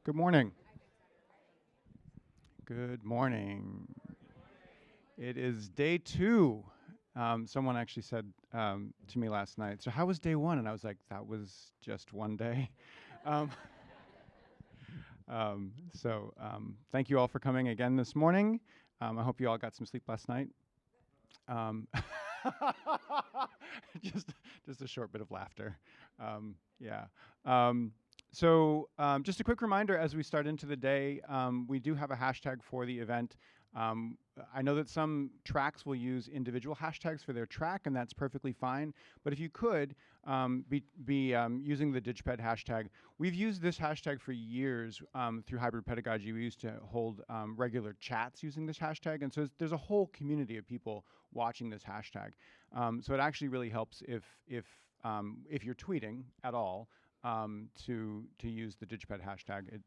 Good morning. Good morning. It is day 2. Someone actually said to me last night, "So how was day 1?" And I was like, "That was just one day." um, Thank you all for coming again this morning. I hope you all got some sleep last night. Um, just, just a short bit of laughter. Yeah. Just a quick reminder as we start into the day, we do have a hashtag for the event. I know that some tracks will use individual hashtags for their track, and that's perfectly fine. But if you could be using the DigPed hashtag, we've used this hashtag for years through hybrid pedagogy. We used to hold regular chats using this hashtag, and so there's a whole community of people watching this hashtag. So it actually really helps if you're tweeting at all. To use the DigPed hashtag,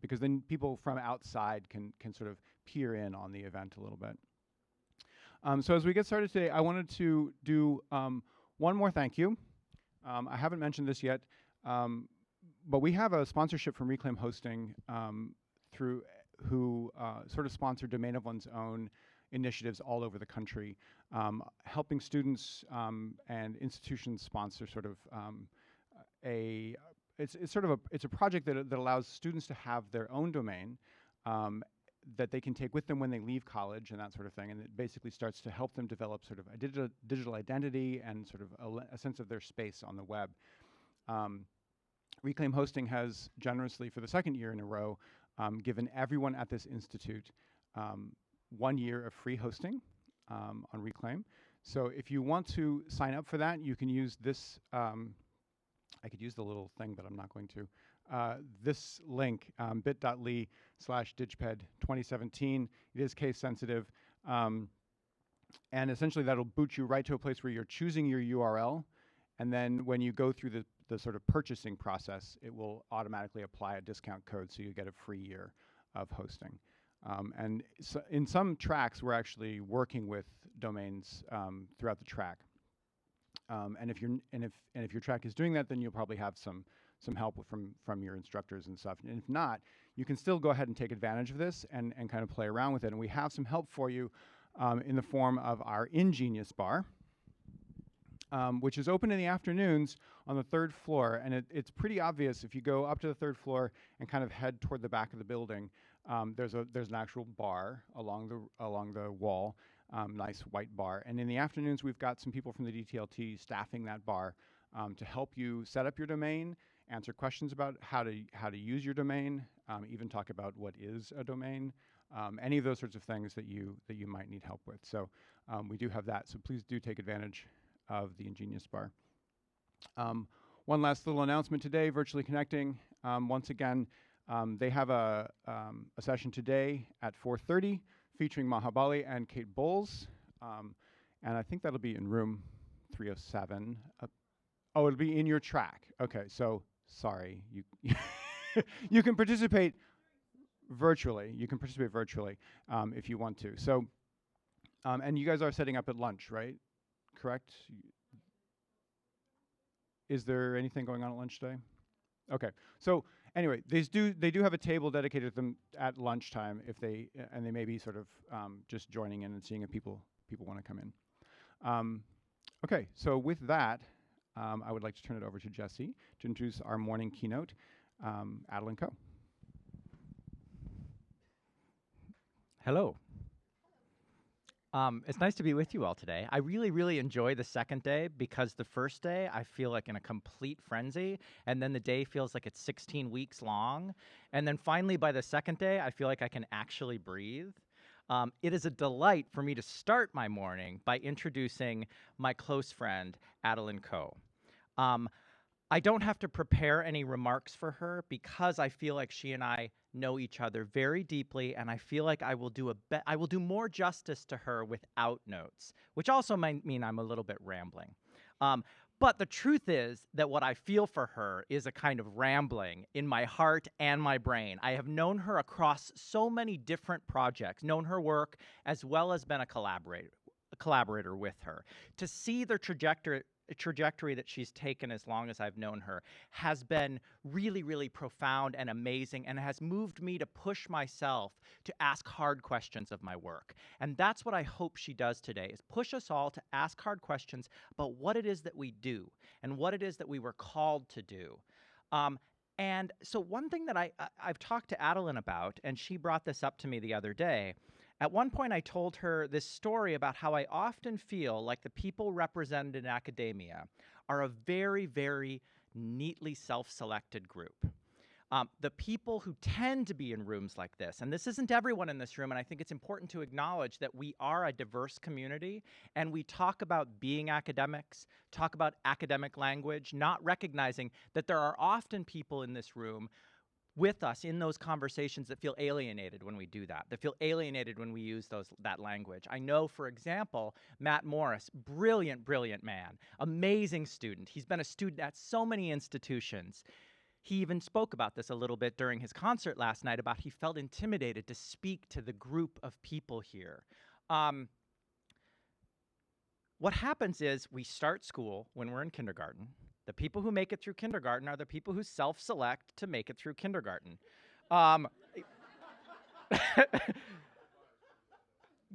because then people from outside can sort of peer in on the event a little bit. So as we get started today, I wanted to do one more thank you. I haven't mentioned this yet, but we have a sponsorship from Reclaim Hosting who sort of sponsor domain of one's own initiatives all over the country, helping students and institutions sponsor sort of it's a project that allows students to have their own domain that they can take with them when they leave college and that sort of thing, and it basically starts to help them develop sort of a digital identity and sort of a sense of their space on the web. Reclaim Hosting has generously, for the second year in a row, given everyone at this institute 1 year of free hosting on Reclaim. So if you want to sign up for that, you can use this. I could use the little thing, but I'm not going to. This link, bit.ly/digped 2017. It is case sensitive. And essentially that'll boot you right to a place where you're choosing your URL. And then when you go through the sort of purchasing process, it will automatically apply a discount code so you get a free year of hosting. And so in some tracks, we're actually working with domains throughout the track. And if your track is doing that, then you'll probably have some help from your instructors and stuff. And if not, you can still go ahead and take advantage of this and kind of play around with it. And we have some help for you in the form of our Ingenious bar, which is open in the afternoons on the 3rd floor. And it's pretty obvious if you go up to the 3rd floor and kind of head toward the back of the building. There's an actual bar along the wall. Nice white bar. And in the afternoons, we've got some people from the DTLT staffing that bar to help you set up your domain, answer questions about how to use your domain, even talk about what is a domain, any of those sorts of things that you might need help with. So we do have that. So please do take advantage of the Ingenious bar. One last little announcement today, Virtually Connecting. Once again, they have a session today at 4:30. Featuring Mahabali and Kate Bowles. And I think that'll be in room 307. Oh, it'll be in your track. Okay, so sorry. You can participate virtually. You can participate virtually if you want to. So, and you guys are setting up at lunch, right? Correct? Is there anything going on at lunch today? Okay, so anyway, they do have a table dedicated to them at lunchtime if they and they may be sort of just joining in and seeing if people want to come in. Okay, so with that, I would like to turn it over to Jesse to introduce our morning keynote, Adeline Koh. Hello. It's nice to be with you all today. I really, really enjoy the second day because the first day I feel like in a complete frenzy, and then the day feels like it's 16 weeks long. And then finally by the second day, I feel like I can actually breathe. It is a delight for me to start my morning by introducing my close friend, Adeline Koh. I don't have to prepare any remarks for her because I feel like she and I know each other very deeply, and I feel like I will do more justice to her without notes, which also might mean I'm a little bit rambling. But the truth is that what I feel for her is a kind of rambling in my heart and my brain. I have known her across so many different projects, known her work, as well as been a collaborator with her. To see the trajectory trajectory that she's taken as long as I've known her has been really, really profound and amazing, and has moved me to push myself to ask hard questions of my work. And that's what I hope she does today, is push us all to ask hard questions about what it is that we do and what it is that we were called to do. And so one thing that I've talked to Adeline about, and she brought this up to me the other day. At one point, I told her this story about how I often feel like the people represented in academia are a very, very neatly self-selected group. The people who tend to be in rooms like this, and this isn't everyone in this room, and I think it's important to acknowledge that we are a diverse community, and we talk about being academics, talk about academic language, not recognizing that there are often people in this room with us in those conversations that feel alienated when we do that feel alienated when we use that language. I know, for example, Matt Morris, brilliant, brilliant man, amazing student. He's been a student at so many institutions. He even spoke about this a little bit during his concert last night, about he felt intimidated to speak to the group of people here. What happens is we start school when we're in kindergarten. The people who make it through kindergarten are the people who self-select to make it through kindergarten.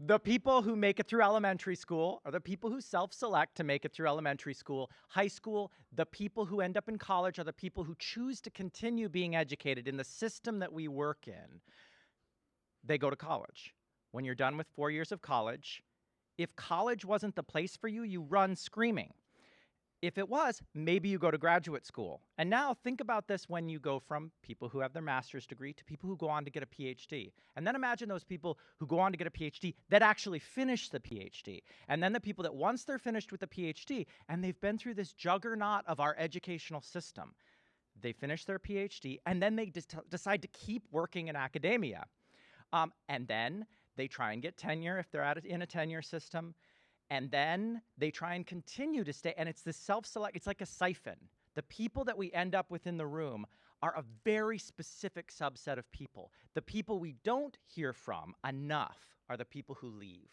The people who make it through elementary school are the people who self-select to make it through elementary school. High school, the people who end up in college are the people who choose to continue being educated in the system that we work in. They go to college. When you're done with 4 years of college, if college wasn't the place for you, you run screaming. If it was, maybe you go to graduate school. And now think about this when you go from people who have their master's degree to people who go on to get a PhD. And then imagine those people who go on to get a PhD that actually finish the PhD. And then the people that once they're finished with the PhD and they've been through this juggernaut of our educational system, they finish their PhD and then they decide to keep working in academia. And then they try and get tenure if they're in a tenure system. And then they try and continue to stay. And it's this self-select, it's like a siphon. The people that we end up with in the room are a very specific subset of people. The people we don't hear from enough are the people who leave.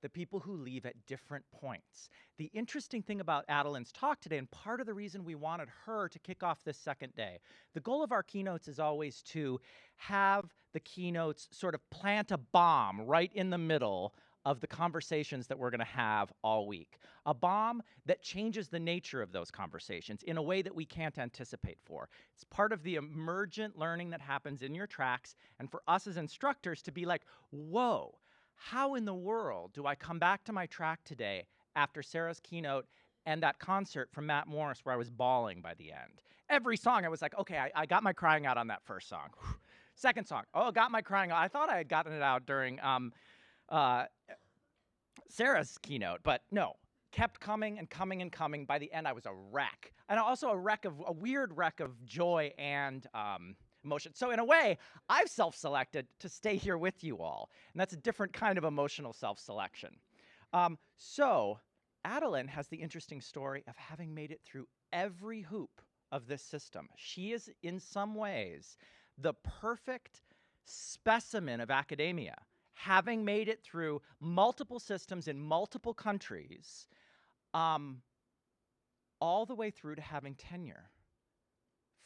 The people who leave at different points. The interesting thing about Adeline's talk today, and part of the reason we wanted her to kick off this second day, the goal of our keynotes is always to have the keynotes sort of plant a bomb right in the middle of the conversations that we're going to have all week. A bomb that changes the nature of those conversations in a way that we can't anticipate for. It's part of the emergent learning that happens in your tracks, and for us as instructors to be like, whoa, how in the world do I come back to my track today after Sarah's keynote and that concert from Matt Morris where I was bawling by the end? Every song I was like, okay, I got my crying out on that first song. Second song, oh, got my crying out. I thought I had gotten it out during Sarah's keynote, but no, kept coming and coming and coming. By the end, I was a wreck, and also a weird wreck of joy and emotion. So in a way, I've self-selected to stay here with you all, and that's a different kind of emotional self-selection. So Adeline has the interesting story of having made it through every hoop of this system. She is, in some ways, the perfect specimen of academia, having made it through multiple systems in multiple countries, all the way through to having tenure.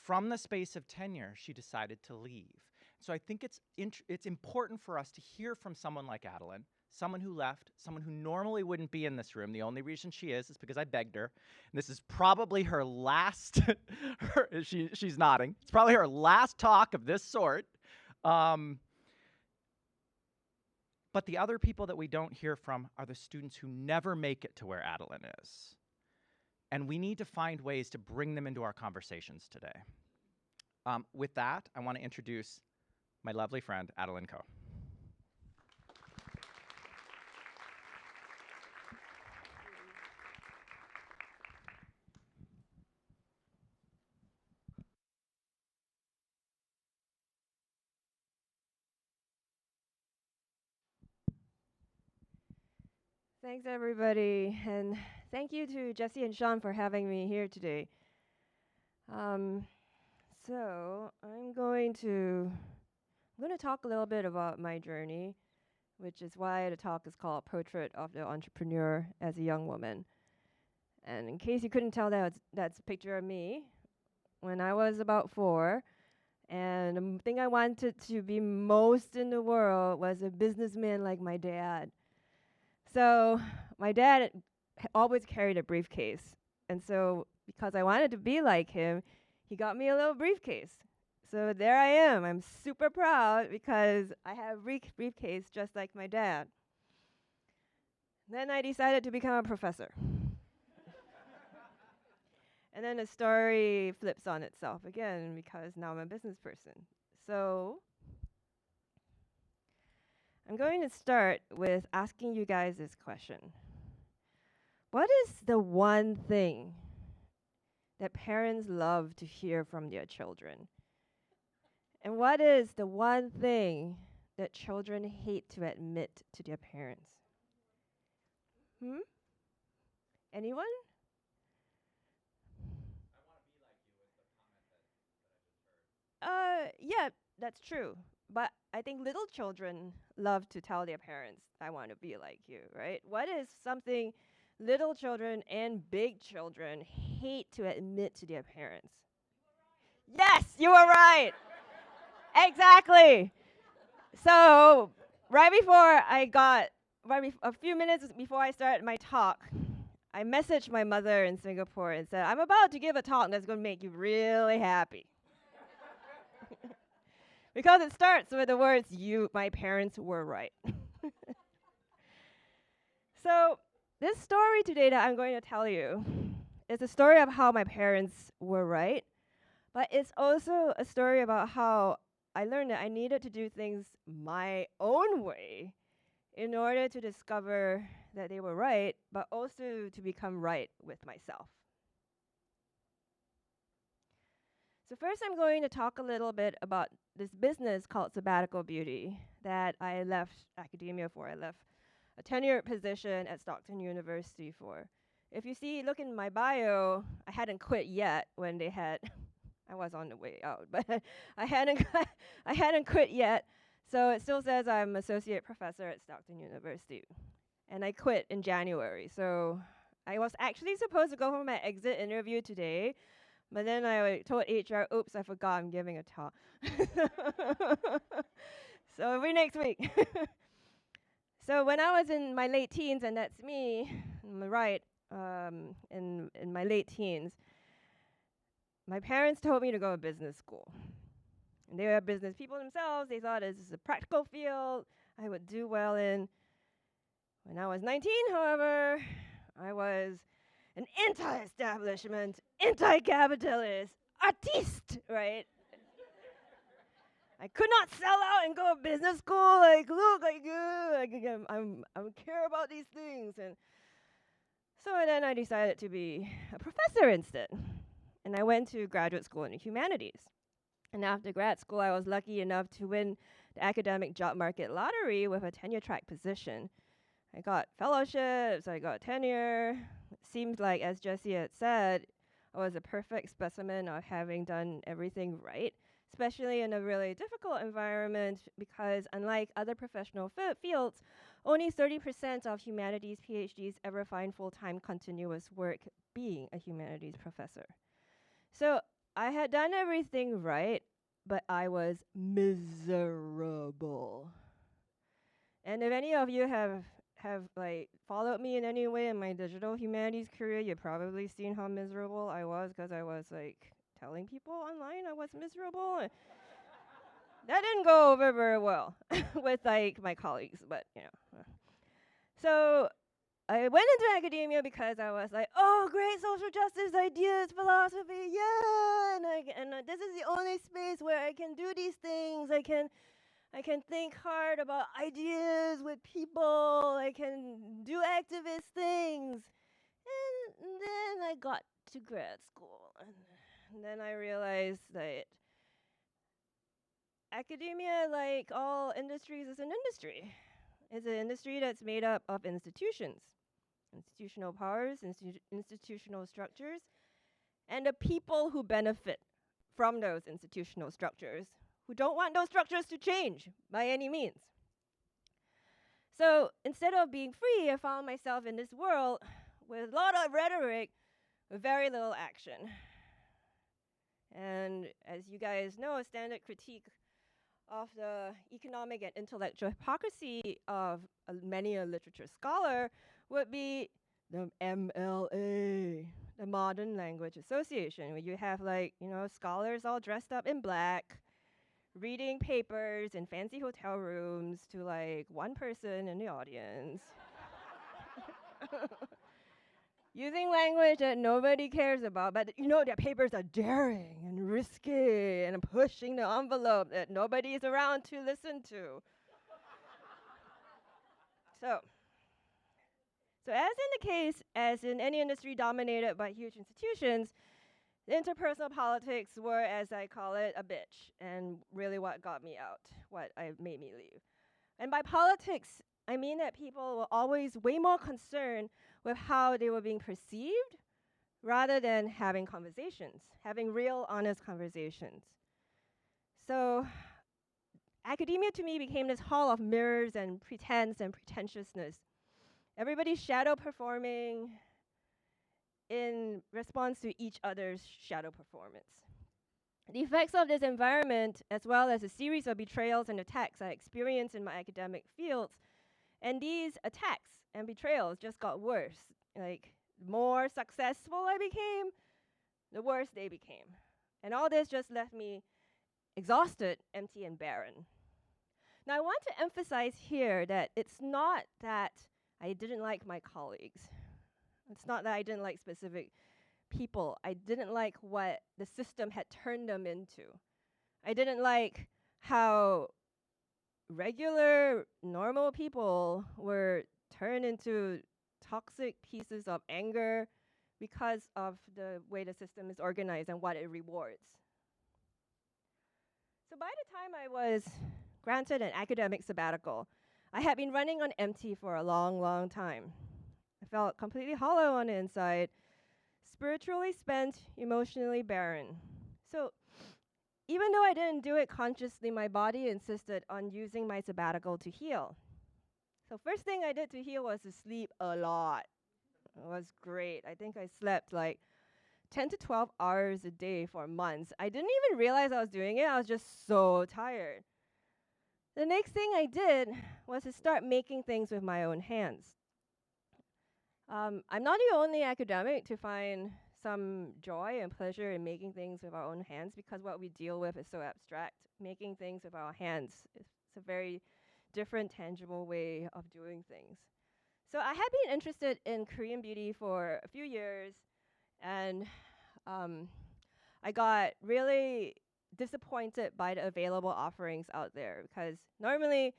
From the space of tenure, she decided to leave. So I think it's important for us to hear from someone like Adeline, someone who left, someone who normally wouldn't be in this room. The only reason she is because I begged her. And this is probably her last, she's nodding. It's probably her last talk of this sort. But the other people that we don't hear from are the students who never make it to where Adeline is. And we need to find ways to bring them into our conversations today. With that, I want to introduce my lovely friend, Adeline Koh. Thanks, everybody, and thank you to Jesse and Sean for having me here today. So I'm going to talk a little bit about my journey, which is why the talk is called Portrait of the Entrepreneur as a Young Woman. And in case you couldn't tell, that's a picture of me when I was about 4. And the thing I wanted to be most in the world was a businessman like my dad. So my dad always carried a briefcase. And so because I wanted to be like him, he got me a little briefcase. So there I am. I'm super proud because I have a briefcase just like my dad. Then I decided to become a professor. And then the story flips on itself again because now I'm a business person. So I'm going to start with asking you guys this question. What is the one thing that parents love to hear from their children? And what is the one thing that children hate to admit to their parents? Anyone? Yeah, that's true. But I think little children love to tell their parents, I want to be like you, right? What is something little children and big children hate to admit to their parents? Yes, you were right. Exactly. So, a few minutes before I started my talk, I messaged my mother in Singapore and said, I'm about to give a talk that's going to make you really happy. Because it starts with the words, my parents were right. So, this story today that I'm going to tell you is a story of how my parents were right, but it's also a story about how I learned that I needed to do things my own way in order to discover that they were right, but also to become right with myself. So first I'm going to talk a little bit about this business called Sabbatical Beauty that I left academia for. I left a tenured position at Stockton University for. If you look in my bio, I hadn't quit yet when they had, I was on the way out, but I hadn't quit yet. So it still says I'm associate professor at Stockton University. And I quit in January. So I was actually supposed to go for my exit interview today, but then I told HR, oops, I forgot I'm giving a talk. So it'll be next week. So when I was in my late teens, and that's me, on the right, in my late teens, my parents told me to go to business school. And they were business people themselves. They thought this is a practical field I would do well in. When I was 19, however, I was an anti-establishment, anti-capitalist, artiste, right? I could not sell out and go to business school. Like, look, I care about these things. And so then I decided to be a professor instead. And I went to graduate school in the humanities. And after grad school, I was lucky enough to win the academic job market lottery with a tenure track position. I got fellowships, I got tenure. It seems like, as Jessie had said, I was a perfect specimen of having done everything right, especially in a really difficult environment because unlike other professional fields, only 30% of humanities PhDs ever find full-time continuous work being a humanities professor. So I had done everything right, but I was miserable. And if any of you have like followed me in any way in my digital humanities career, you've probably seen how miserable I was because I was like telling people online I was miserable. And that didn't go over very well with like my colleagues, but you know. So I went into academia because I was like, oh, great social justice ideas, philosophy, yeah, and this is the only space where I can do these things. I can think hard about ideas with people. I can do activist things. And then I got to grad school, and then I realized that academia, like all industries, is an industry. It's an industry that's made up of institutions. Institutional powers, institutional structures, and the people who benefit from those institutional structures, who don't want those structures to change by any means. So instead of being free, I found myself in this world with a lot of rhetoric, with very little action. And as you guys know, a standard critique of the economic and intellectual hypocrisy of many a literature scholar would be the MLA, the Modern Language Association, where you have scholars all dressed up in black, reading papers in fancy hotel rooms to one person in the audience. Using language that nobody cares about, but their papers are daring and risky and pushing the envelope that nobody is around to listen to. So as in any industry dominated by huge institutions, the interpersonal politics were, as I call it, a bitch, and really what got me out, made me leave. And by politics, I mean that people were always way more concerned with how they were being perceived rather than having conversations, having real, honest conversations. So academia to me became this hall of mirrors and pretense and pretentiousness. Everybody's shadow performing in response to each other's shadow performance. The effects of this environment, as well as a series of betrayals and attacks I experienced in my academic fields, and these attacks and betrayals just got worse. The more successful I became, the worse they became. And all this just left me exhausted, empty, and barren. Now, I want to emphasize here that it's not that I didn't like my colleagues. It's not that I didn't like specific people. I didn't like what the system had turned them into. I didn't like how regular, normal people were turned into toxic pieces of anger because of the way the system is organized and what it rewards. So by the time I was granted an academic sabbatical, I had been running on empty for a long, long time. I felt completely hollow on the inside, spiritually spent, emotionally barren. So even though I didn't do it consciously, my body insisted on using my sabbatical to heal. So first thing I did to heal was to sleep a lot. It was great. I think I slept 10 to 12 hours a day for months. I didn't even realize I was doing it. I was just so tired. The next thing I did was to start making things with my own hands. I'm not the only academic to find some joy and pleasure in making things with our own hands, because what we deal with is so abstract. Making things with our hands is a very different, tangible way of doing things. So I had been interested in Korean beauty for a few years, and I got really disappointed by the available offerings out there, because normally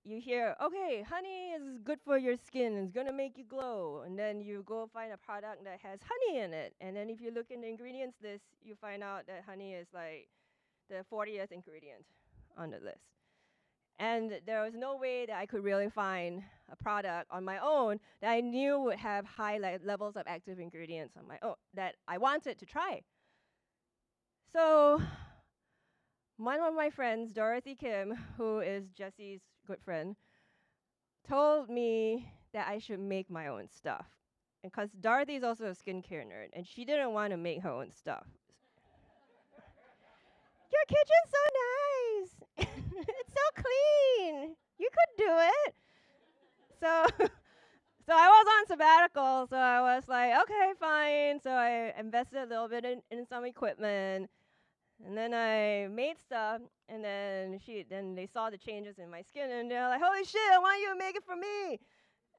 you hear, okay, honey is good for your skin, it's gonna make you glow, and then you go find a product that has honey in it, and then if you look in the ingredients list, you find out that honey is the 40th ingredient on the list. And there was no way that I could really find a product on my own that I knew would have high levels of active ingredients on my own that I wanted to try. So one of my friends, Dorothy Kim, who is Jesse's good friend, told me that I should make my own stuff. Because Dorothy is also a skincare nerd, and she didn't want to make her own stuff. Your kitchen's so nice. It's so clean. You could do it. So I was on sabbatical, so I was like, okay, fine. So I invested a little bit in some equipment, and then I made stuff, and then they saw the changes in my skin, and they're like, holy shit, I want you to make it for me.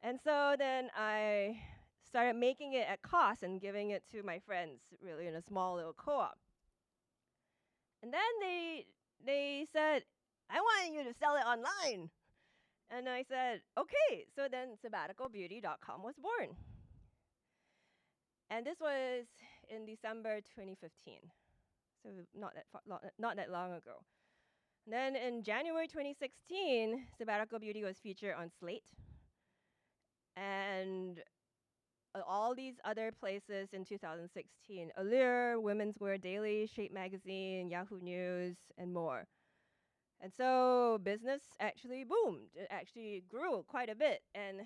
And so then I started making it at cost and giving it to my friends, really in a small little co-op. And then they said, I want you to sell it online. And I said, okay. So then sabbaticalbeauty.com was born. And this was in December 2015. So not that long ago. And then in January 2016, Sabbatical Beauty was featured on Slate. And all these other places in 2016, Allure, Women's Wear Daily, Shape Magazine, Yahoo News, and more. And so business actually boomed. It actually grew quite a bit. And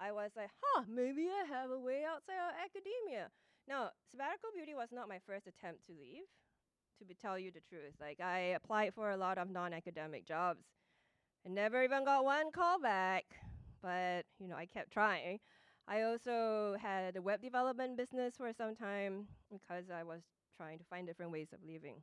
I was like, maybe I have a way outside of academia. Now, Sabbatical Beauty was not my first attempt to leave, tell you the truth. Like, I applied for a lot of non-academic jobs. I never even got one call back, but, I kept trying. I also had a web development business for some time because I was trying to find different ways of leaving.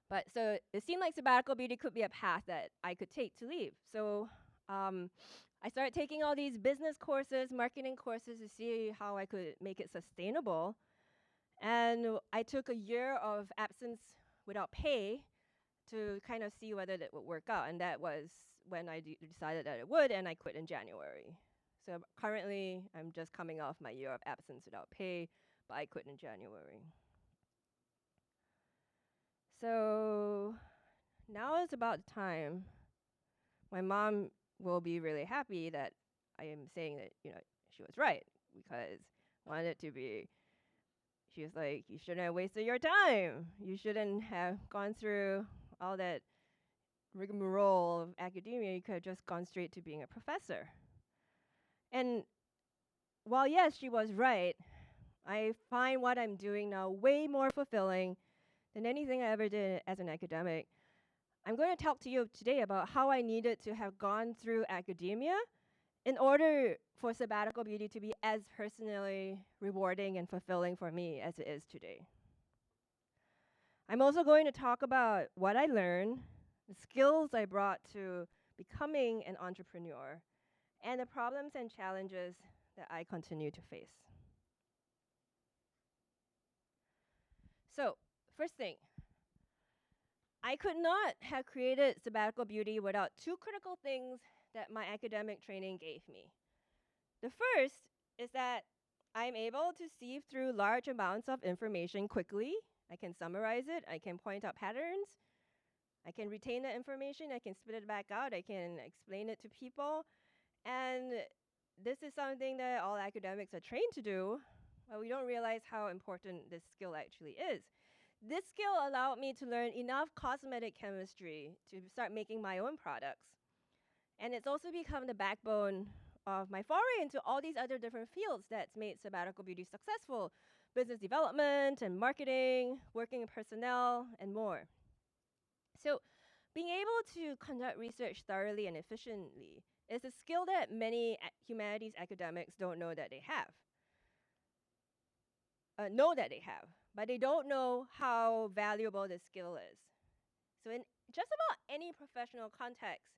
But so it seemed like Sabbatical Beauty could be a path that I could take to leave. So I started taking all these business courses, marketing courses to see how I could make it sustainable. And I took a year of absence without pay to kind of see whether that would work out. And that was when I decided that it would, and I quit in January. So currently, I'm just coming off my year of absence without pay, but I quit in January. So now is about the time. My mom will be really happy that I am saying that, she was right, because I wanted it to be, she was like, you shouldn't have wasted your time. You shouldn't have gone through all that rigmarole of academia. You could have just gone straight to being a professor. And while, yes, she was right, I find what I'm doing now way more fulfilling than anything I ever did as an academic. I'm going to talk to you today about how I needed to have gone through academia in order for Sabbatical Beauty to be as personally rewarding and fulfilling for me as it is today. I'm also going to talk about what I learned, the skills I brought to becoming an entrepreneur, and the problems and challenges that I continue to face. So, first thing, I could not have created Sabbatical Beauty without two critical things that my academic training gave me. The first is that I'm able to sieve through large amounts of information quickly. I can summarize it, I can point out patterns, I can retain the information, I can spit it back out, I can explain it to people. And this is something that all academics are trained to do, but we don't realize how important this skill actually is. This skill allowed me to learn enough cosmetic chemistry to start making my own products. And it's also become the backbone of my foray into all these other different fields that's made Sabbatical Beauty successful: business development and marketing, working with personnel, and more. So being able to conduct research thoroughly and efficiently is a skill that many humanities academics don't know that they have. But they don't know how valuable this skill is. So in just about any professional context,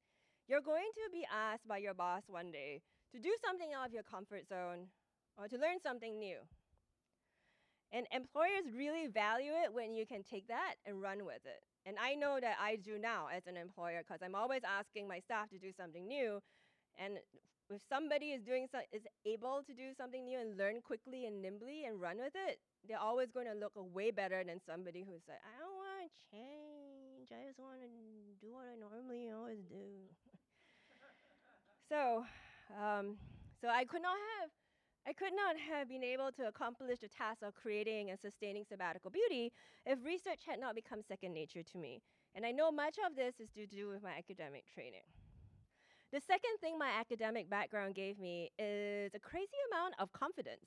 you're going to be asked by your boss one day to do something out of your comfort zone or to learn something new. And employers really value it when you can take that and run with it. And I know that I do now as an employer, because I'm always asking my staff to do something new. And if somebody is able to do something new and learn quickly and nimbly and run with it, they're always going to look way better than somebody who's like, I don't want to change. I just want to do what I normally always do. So I could not have been able to accomplish the task of creating and sustaining Sabbatical Beauty if research had not become second nature to me. And I know much of this is to do with my academic training. The second thing my academic background gave me is a crazy amount of confidence.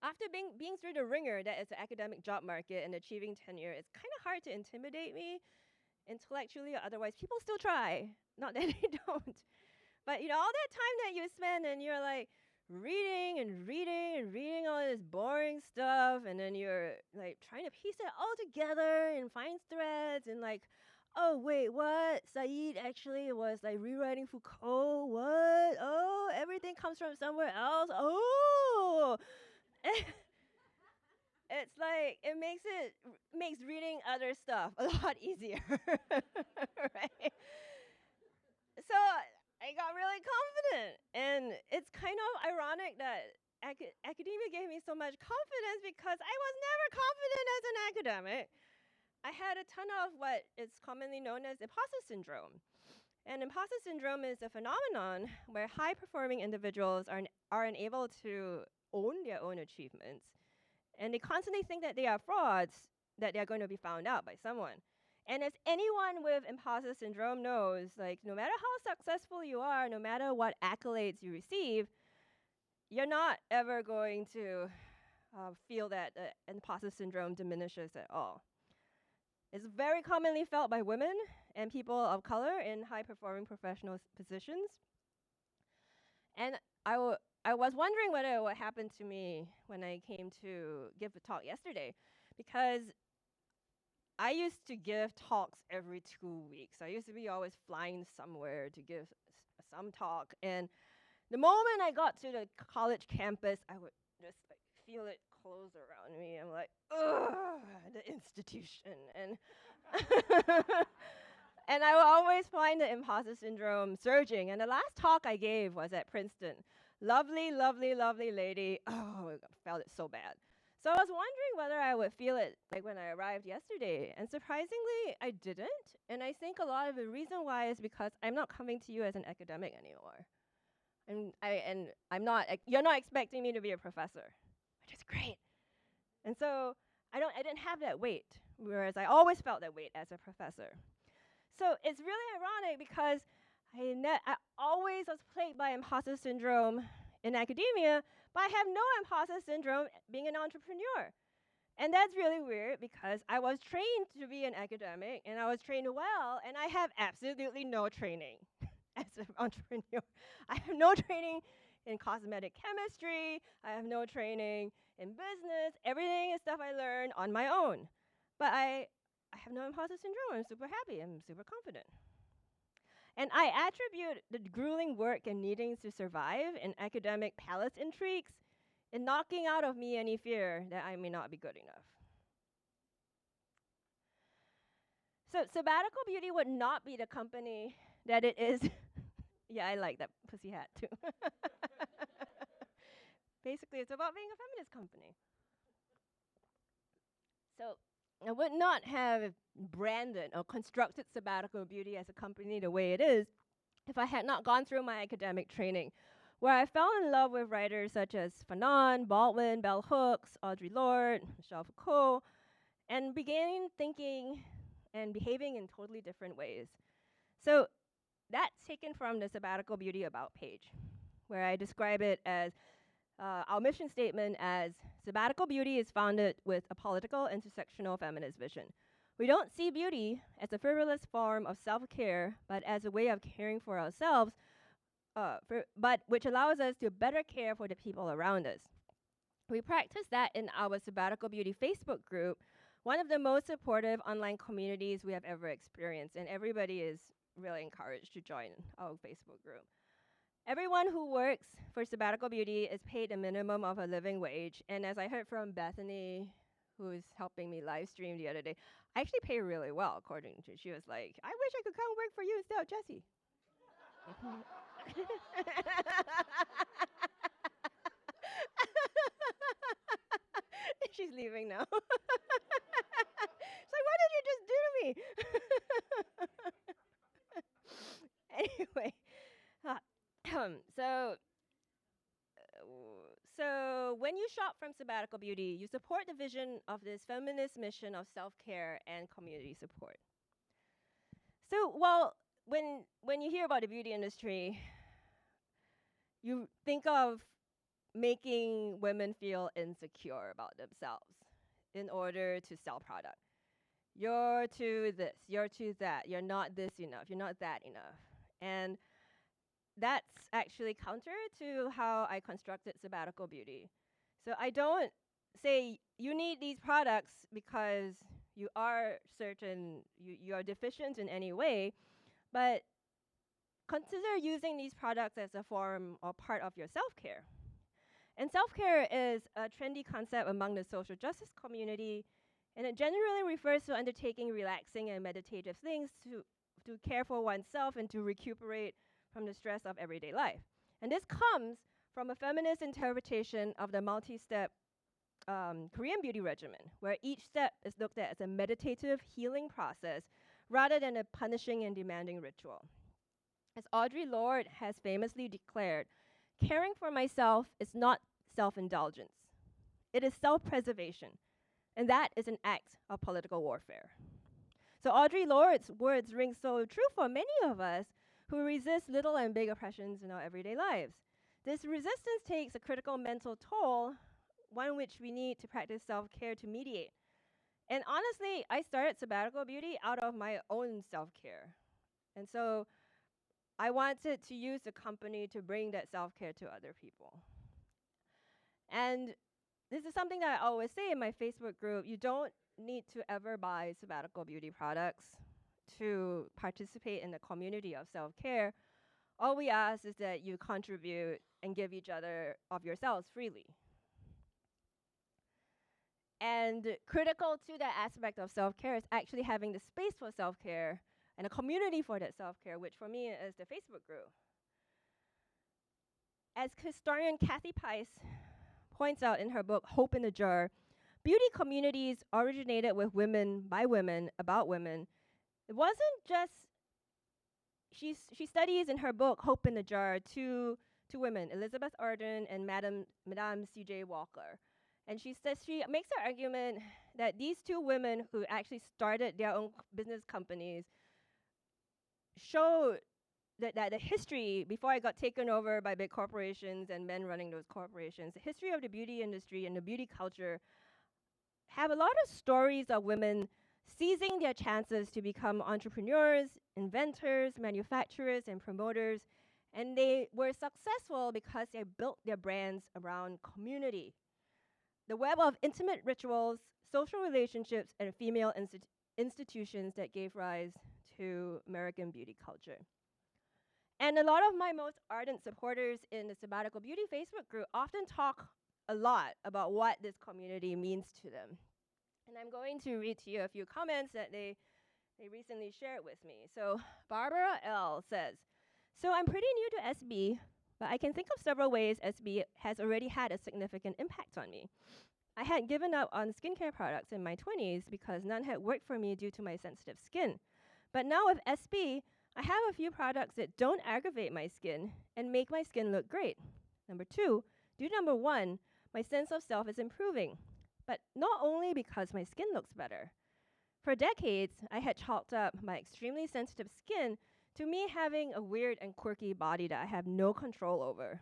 After being through the ringer that is the academic job market and achieving tenure, it's kind of hard to intimidate me intellectually or otherwise. People still try, not that they don't. But all that time that you spend and you're like reading and reading and reading all this boring stuff, and then you're like trying to piece it all together and find threads and like, oh wait, what? Said actually was like rewriting Foucault. What? Oh, everything comes from somewhere else. Oh. It's like it makes reading other stuff a lot easier, right? So I got really confident, and it's kind of ironic that academia gave me so much confidence because I was never confident as an academic. I had a ton of what is commonly known as impostor syndrome. And impostor syndrome is a phenomenon where high-performing individuals are unable to own their own achievements. And they constantly think that they are frauds, that they are going to be found out by someone. And as anyone with imposter syndrome knows, like no matter how successful you are, no matter what accolades you receive, you're not ever going to feel that imposter syndrome diminishes at all. It's very commonly felt by women and people of color in high-performing professional positions. And I was wondering whether what happened to me when I came to give a talk yesterday, because I used to give talks every 2 weeks. I used to be always flying somewhere to give some talk. And the moment I got to the college campus, I would just like feel it close around me. I'm like, ugh, the institution. And and I will always find the imposter syndrome surging. And the last talk I gave was at Princeton. Lovely, lovely, lovely lady. Oh, I felt it so bad. So I was wondering whether I would feel it like when I arrived yesterday. And surprisingly, I didn't. And I think a lot of the reason why is because I'm not coming to you as an academic anymore. You're not expecting me to be a professor, which is great. And so I didn't have that weight, whereas I always felt that weight as a professor. So it's really ironic because I always was plagued by imposter syndrome in academia, but I have no imposter syndrome being an entrepreneur. And that's really weird because I was trained to be an academic and I was trained well, and I have absolutely no training as an entrepreneur. I have no training in cosmetic chemistry. I have no training in business. Everything is stuff I learned on my own. But I have no imposter syndrome. I'm super happy. I'm super confident. And I attribute the grueling work and needing to survive in academic palace intrigues in knocking out of me any fear that I may not be good enough. So Sabbatical Beauty would not be the company that it is. Yeah, I like that pussy hat too. Basically, it's about being a feminist company. So I would not have branded or constructed Sabbatical Beauty as a company the way it is if I had not gone through my academic training, where I fell in love with writers such as Fanon, Baldwin, Bell Hooks, Audre Lorde, Michel Foucault, and began thinking and behaving in totally different ways. So that's taken from the Sabbatical Beauty About page, where I describe it as our mission statement as Sabbatical Beauty is founded with a political intersectional feminist vision. We don't see beauty as a frivolous form of self-care, but as a way of caring for ourselves, but which allows us to better care for the people around us. We practice that in our Sabbatical Beauty Facebook group, one of the most supportive online communities we have ever experienced, and everybody is really encouraged to join our Facebook group. Everyone who works for Sabbatical Beauty is paid a minimum of a living wage, and as I heard from Bethany, who is helping me live stream the other day, I actually pay really well, according to, she was like, I wish I could come work for you instead of Jessie. She's leaving now. It's like, what did you just do to me? Anyway, so when you shop from Sabbatical Beauty, you support the vision of this feminist mission of self-care and community support. So, well, when you hear about the beauty industry, you think of making women feel insecure about themselves in order to sell product. You're too this, you're too that, you're not this enough, you're not that enough. And that's actually counter to how I constructed Sabbatical Beauty. So I don't say you need these products because you are certain you are deficient in any way, but consider using these products as a form or part of your self-care. And self-care is a trendy concept among the social justice community, and it generally refers to undertaking relaxing and meditative things to care for oneself and to recuperate from the stress of everyday life. And this comes from a feminist interpretation of the multi-step Korean beauty regimen, where each step is looked at as a meditative healing process rather than a punishing and demanding ritual. As Audre Lorde has famously declared, caring for myself is not self-indulgence. It is self-preservation, and that is an act of political warfare. So Audre Lorde's words ring so true for many of us who resist little and big oppressions in our everyday lives. This resistance takes a critical mental toll, one which we need to practice self-care to mediate. And honestly, I started Sabbatical Beauty out of my own self-care. And so I wanted to use the company to bring that self-care to other people. And this is something that I always say in my Facebook group. You don't need to ever buy Sabbatical Beauty products to participate in the community of self-care. All we ask is that you contribute and give each other of yourselves freely. And critical to that aspect of self-care is actually having the space for self-care and a community for that self-care, which for me is the Facebook group. As historian Kathy Pice points out in her book, Hope in the Jar, beauty communities originated with women, by women, about women. It wasn't just, she studies in her book, Hope in the Jar, two women, Elizabeth Arden and Madame C.J. Walker. And she says, she makes her argument that these two women who actually started their own business companies showed that the history, before it got taken over by big corporations and men running those corporations, the history of the beauty industry and the beauty culture have a lot of stories of women seizing their chances to become entrepreneurs, inventors, manufacturers, and promoters. And they were successful because they built their brands around community. The web of intimate rituals, social relationships, and female institutions that gave rise to American beauty culture. And a lot of my most ardent supporters in the Sabbatical Beauty Facebook group often talk a lot about what this community means to them. And I'm going to read to you a few comments that they recently shared with me. So Barbara L. says, so I'm pretty new to SB, but I can think of several ways SB has already had a significant impact on me. I had given up on skincare products in my 20s because none had worked for me due to my sensitive skin. But now with SB, I have a few products that don't aggravate my skin and make my skin look great. Number two, due to number one, my sense of self is improving, but not only because my skin looks better. For decades, I had chalked up my extremely sensitive skin to me having a weird and quirky body that I have no control over.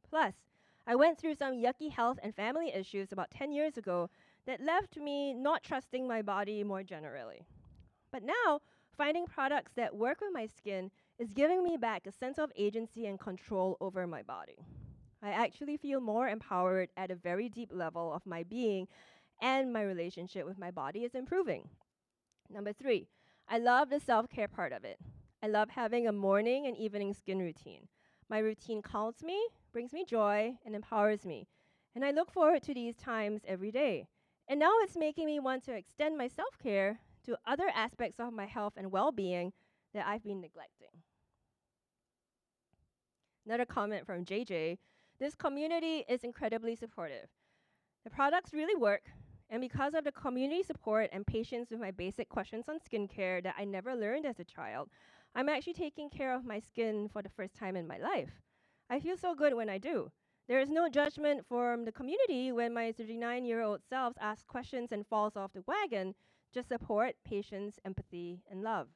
Plus, I went through some yucky health and family issues about 10 years ago that left me not trusting my body more generally. But now, finding products that work with my skin is giving me back a sense of agency and control over my body. I actually feel more empowered at a very deep level of my being, and my relationship with my body is improving. Number three, I love the self-care part of it. I love having a morning and evening skin routine. My routine calms me, brings me joy, and empowers me. And I look forward to these times every day. And now it's making me want to extend my self-care to other aspects of my health and well-being that I've been neglecting. Another comment from JJ, this community is incredibly supportive. The products really work, and because of the community support and patience with my basic questions on skincare that I never learned as a child, I'm actually taking care of my skin for the first time in my life. I feel so good when I do. There is no judgment from the community when my 39-year-old self asks questions and falls off the wagon, just support, patience, empathy, and love.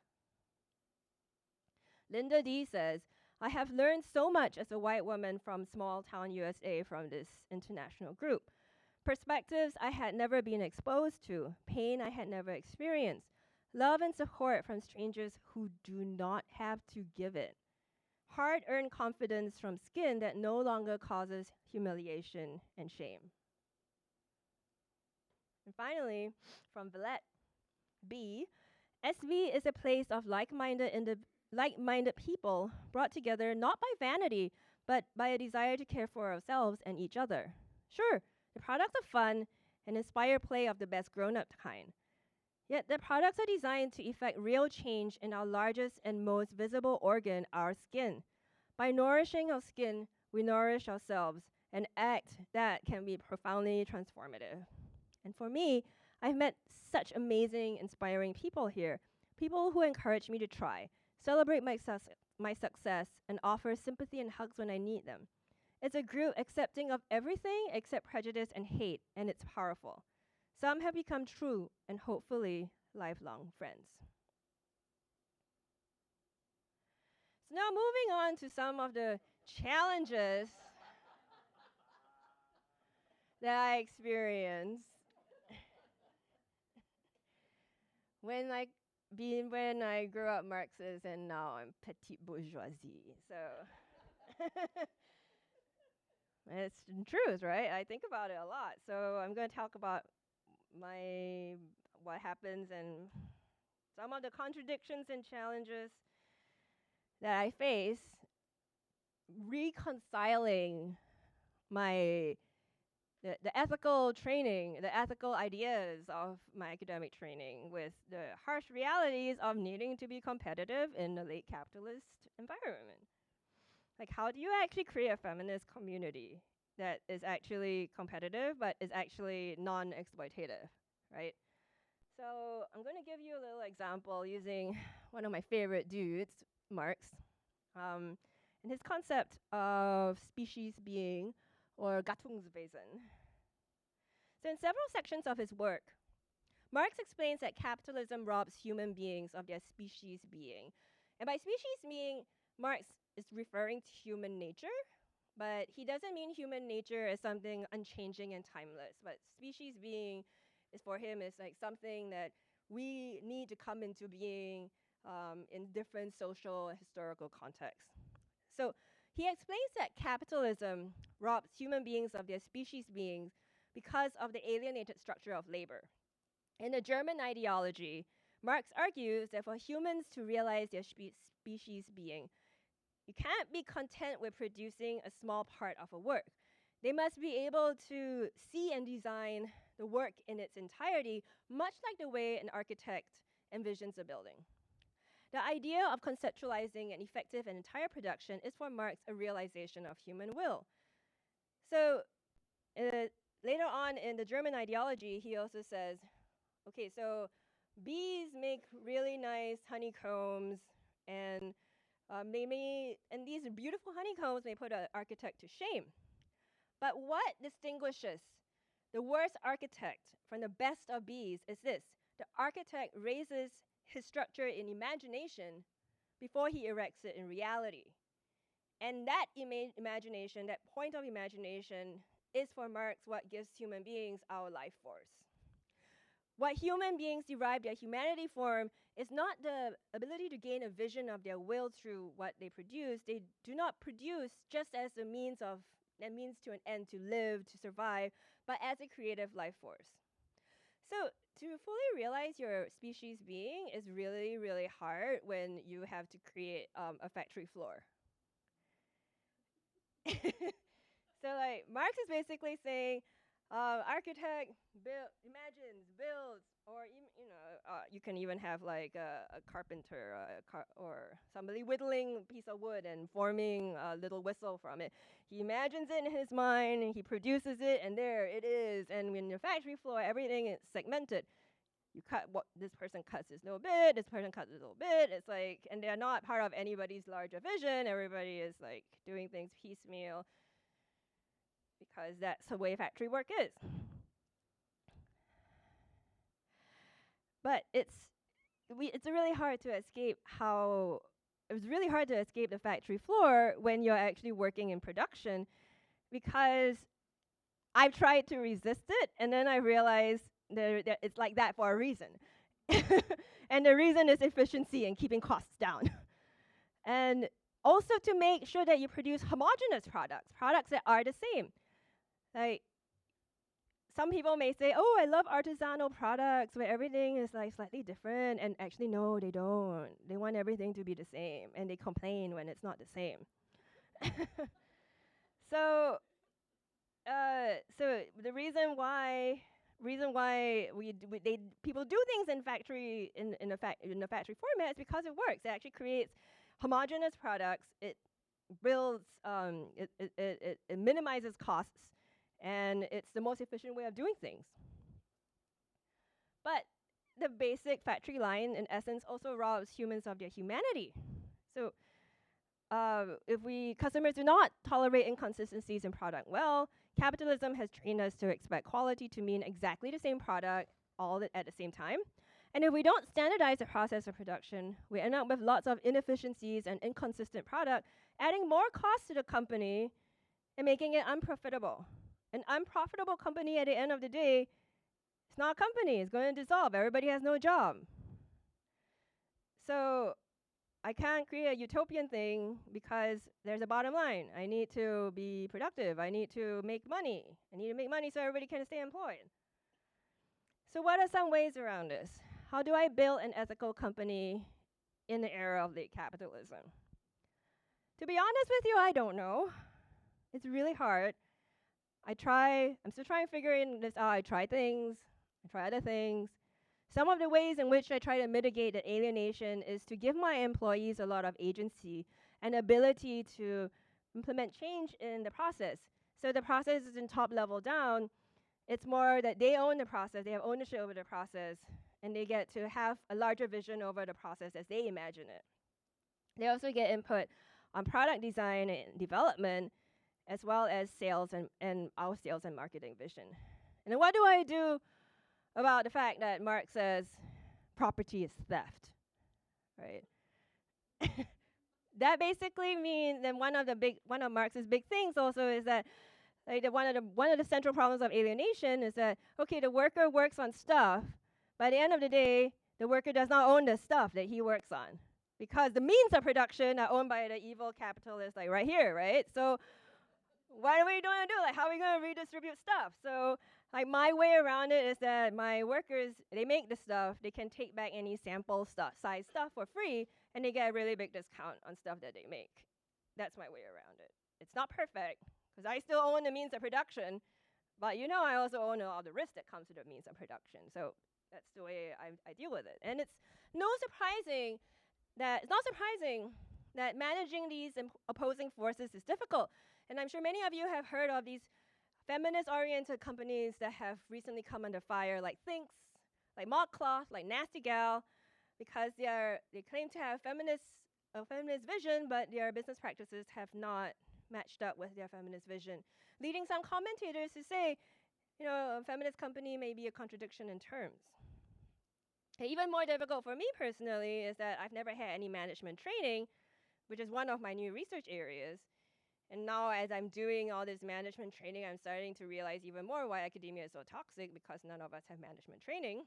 Linda D says, I have learned so much as a white woman from small town USA from this international group. Perspectives I had never been exposed to, pain I had never experienced, love and support from strangers who do not have to give it. Hard-earned confidence from skin that no longer causes humiliation and shame. And finally, from Villette B, SV is a place of like-minded people brought together not by vanity, but by a desire to care for ourselves and each other. Sure, the products are fun and inspire play of the best grown-up kind. Yet the products are designed to effect real change in our largest and most visible organ, our skin. By nourishing our skin, we nourish ourselves, an act that can be profoundly transformative. And for me, I've met such amazing, inspiring people here, people who encourage me to try, celebrate my success, and offer sympathy and hugs when I need them. It's a group accepting of everything except prejudice and hate, and it's powerful. Some have become true and hopefully lifelong friends. So now moving on to some of the challenges that I experienced when I grew up Marxist and now I'm petite bourgeoisie. So it's the truth, right? I think about it a lot. So I'm going to talk about what happens and some of the contradictions and challenges that I face reconciling the ethical training, the ethical ideas of my academic training with the harsh realities of needing to be competitive in a late capitalist environment. Like, how do you actually create a feminist community that is actually competitive but is actually non-exploitative, right? So I'm going to give you a little example using one of my favorite dudes, Marx, and his concept of species being, or Gattungswesen. So in several sections of his work, Marx explains that capitalism robs human beings of their species being. And by species being, Marx is referring to human nature, but he doesn't mean human nature as something unchanging and timeless. But species being is for him is like something that we need to come into being in different social and historical contexts. So he explains that capitalism robs human beings of their species beings because of the alienated structure of labor. In the German ideology, Marx argues that for humans to realize their species being, you can't be content with producing a small part of a work. They must be able to see and design the work in its entirety, much like the way an architect envisions a building. The idea of conceptualizing an effective and entire production is for Marx a realization of human will. So later on in the German ideology, he also says, okay, so bees make really nice honeycombs, and these beautiful honeycombs may put an architect to shame. But what distinguishes the worst architect from the best of bees is this: the architect raises his structure in imagination before he erects it in reality. And that imagination, that point of imagination, is for Marx what gives human beings our life force. What human beings derive their humanity from is not the ability to gain a vision of their will through what they produce. They do not produce just as a means to an end to live, to survive, but as a creative life force. So to fully realize your species being is really, really hard when you have to create a factory floor. So like Marx is basically saying, architect imagines, builds, or you can even have like a carpenter or somebody whittling a piece of wood and forming a little whistle from it. He imagines it in his mind, and he produces it, and there it is. And when your factory floor, everything is segmented. You cut what this person cuts this little bit, this person cuts this little bit. It's like, and they're not part of anybody's larger vision. Everybody is like doing things piecemeal because that's the way factory work is. But it's really hard to escape the factory floor when you're actually working in production, because I've tried to resist it, and then I realized that it's like that for a reason. And the reason is efficiency and keeping costs down. And also to make sure that you produce homogeneous products that are the same. Like, some people may say, oh, I love artisanal products where everything is like slightly different, and actually no, they don't. They want everything to be the same, and they complain when it's not the same. So the reason why people do things in a factory format is because it works. It actually creates homogeneous products. It builds it minimizes costs, and it's the most efficient way of doing things. But the basic factory line, in essence, also robs humans of their humanity. So if customers do not tolerate inconsistencies in product well, capitalism has trained us to expect quality to mean exactly the same product all at the same time. And if we don't standardize the process of production, we end up with lots of inefficiencies and inconsistent product, adding more cost to the company and making it unprofitable. An unprofitable company at the end of the day, it's not a company, it's going to dissolve. Everybody has no job. So I can't create a utopian thing because there's a bottom line. I need to be productive. I need to make money. I need to make money so everybody can stay employed. So what are some ways around this? How do I build an ethical company in the era of late capitalism? To be honest with you, I don't know. It's really hard. I'm still trying to figure this out. I try things, I try other things. Some of the ways in which I try to mitigate the alienation is to give my employees a lot of agency and ability to implement change in the process. So the process isn't top level down. It's more that they own the process, they have ownership over the process, and they get to have a larger vision over the process as they imagine it. They also get input on product design and development, as well as sales and our sales and marketing vision. And then what do I do about the fact that Marx says property is theft, right? That basically means that one of Marx's big things also is that one of the central problems of alienation is that, okay, the worker works on stuff, but at the end of the day, the worker does not own the stuff that he works on, because the means of production are owned by the evil capitalists, like right here, right? So what are we going to do? Like, how are we going to redistribute stuff? So like my way around it is that my workers, they make the stuff, they can take back any sample size stuff for free, and they get a really big discount on stuff that they make. That's my way around it. It's not perfect, because I still own the means of production, but I also own all the risk that comes with the means of production. So that's the way I deal with it. And it's not surprising that managing these opposing forces is difficult. And I'm sure many of you have heard of these feminist-oriented companies that have recently come under fire, like Thinks, like Modcloth, like Nasty Gal, because they claim to have a feminist vision, but their business practices have not matched up with their feminist vision, leading some commentators to say, a feminist company may be a contradiction in terms. And even more difficult for me personally is that I've never had any management training, which is one of my new research areas. And now as I'm doing all this management training, I'm starting to realize even more why academia is so toxic, because none of us have management training.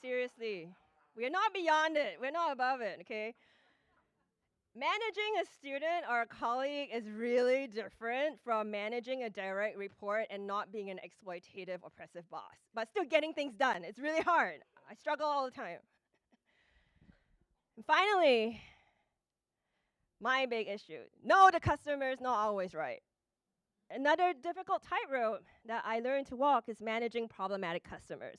Seriously, we are not beyond it. We're not above it, okay? Managing a student or a colleague is really different from managing a direct report and not being an exploitative, oppressive boss, but still getting things done. It's really hard. I struggle all the time. And finally, my big issue. No, the customer is not always right. Another difficult tightrope that I learned to walk is managing problematic customers.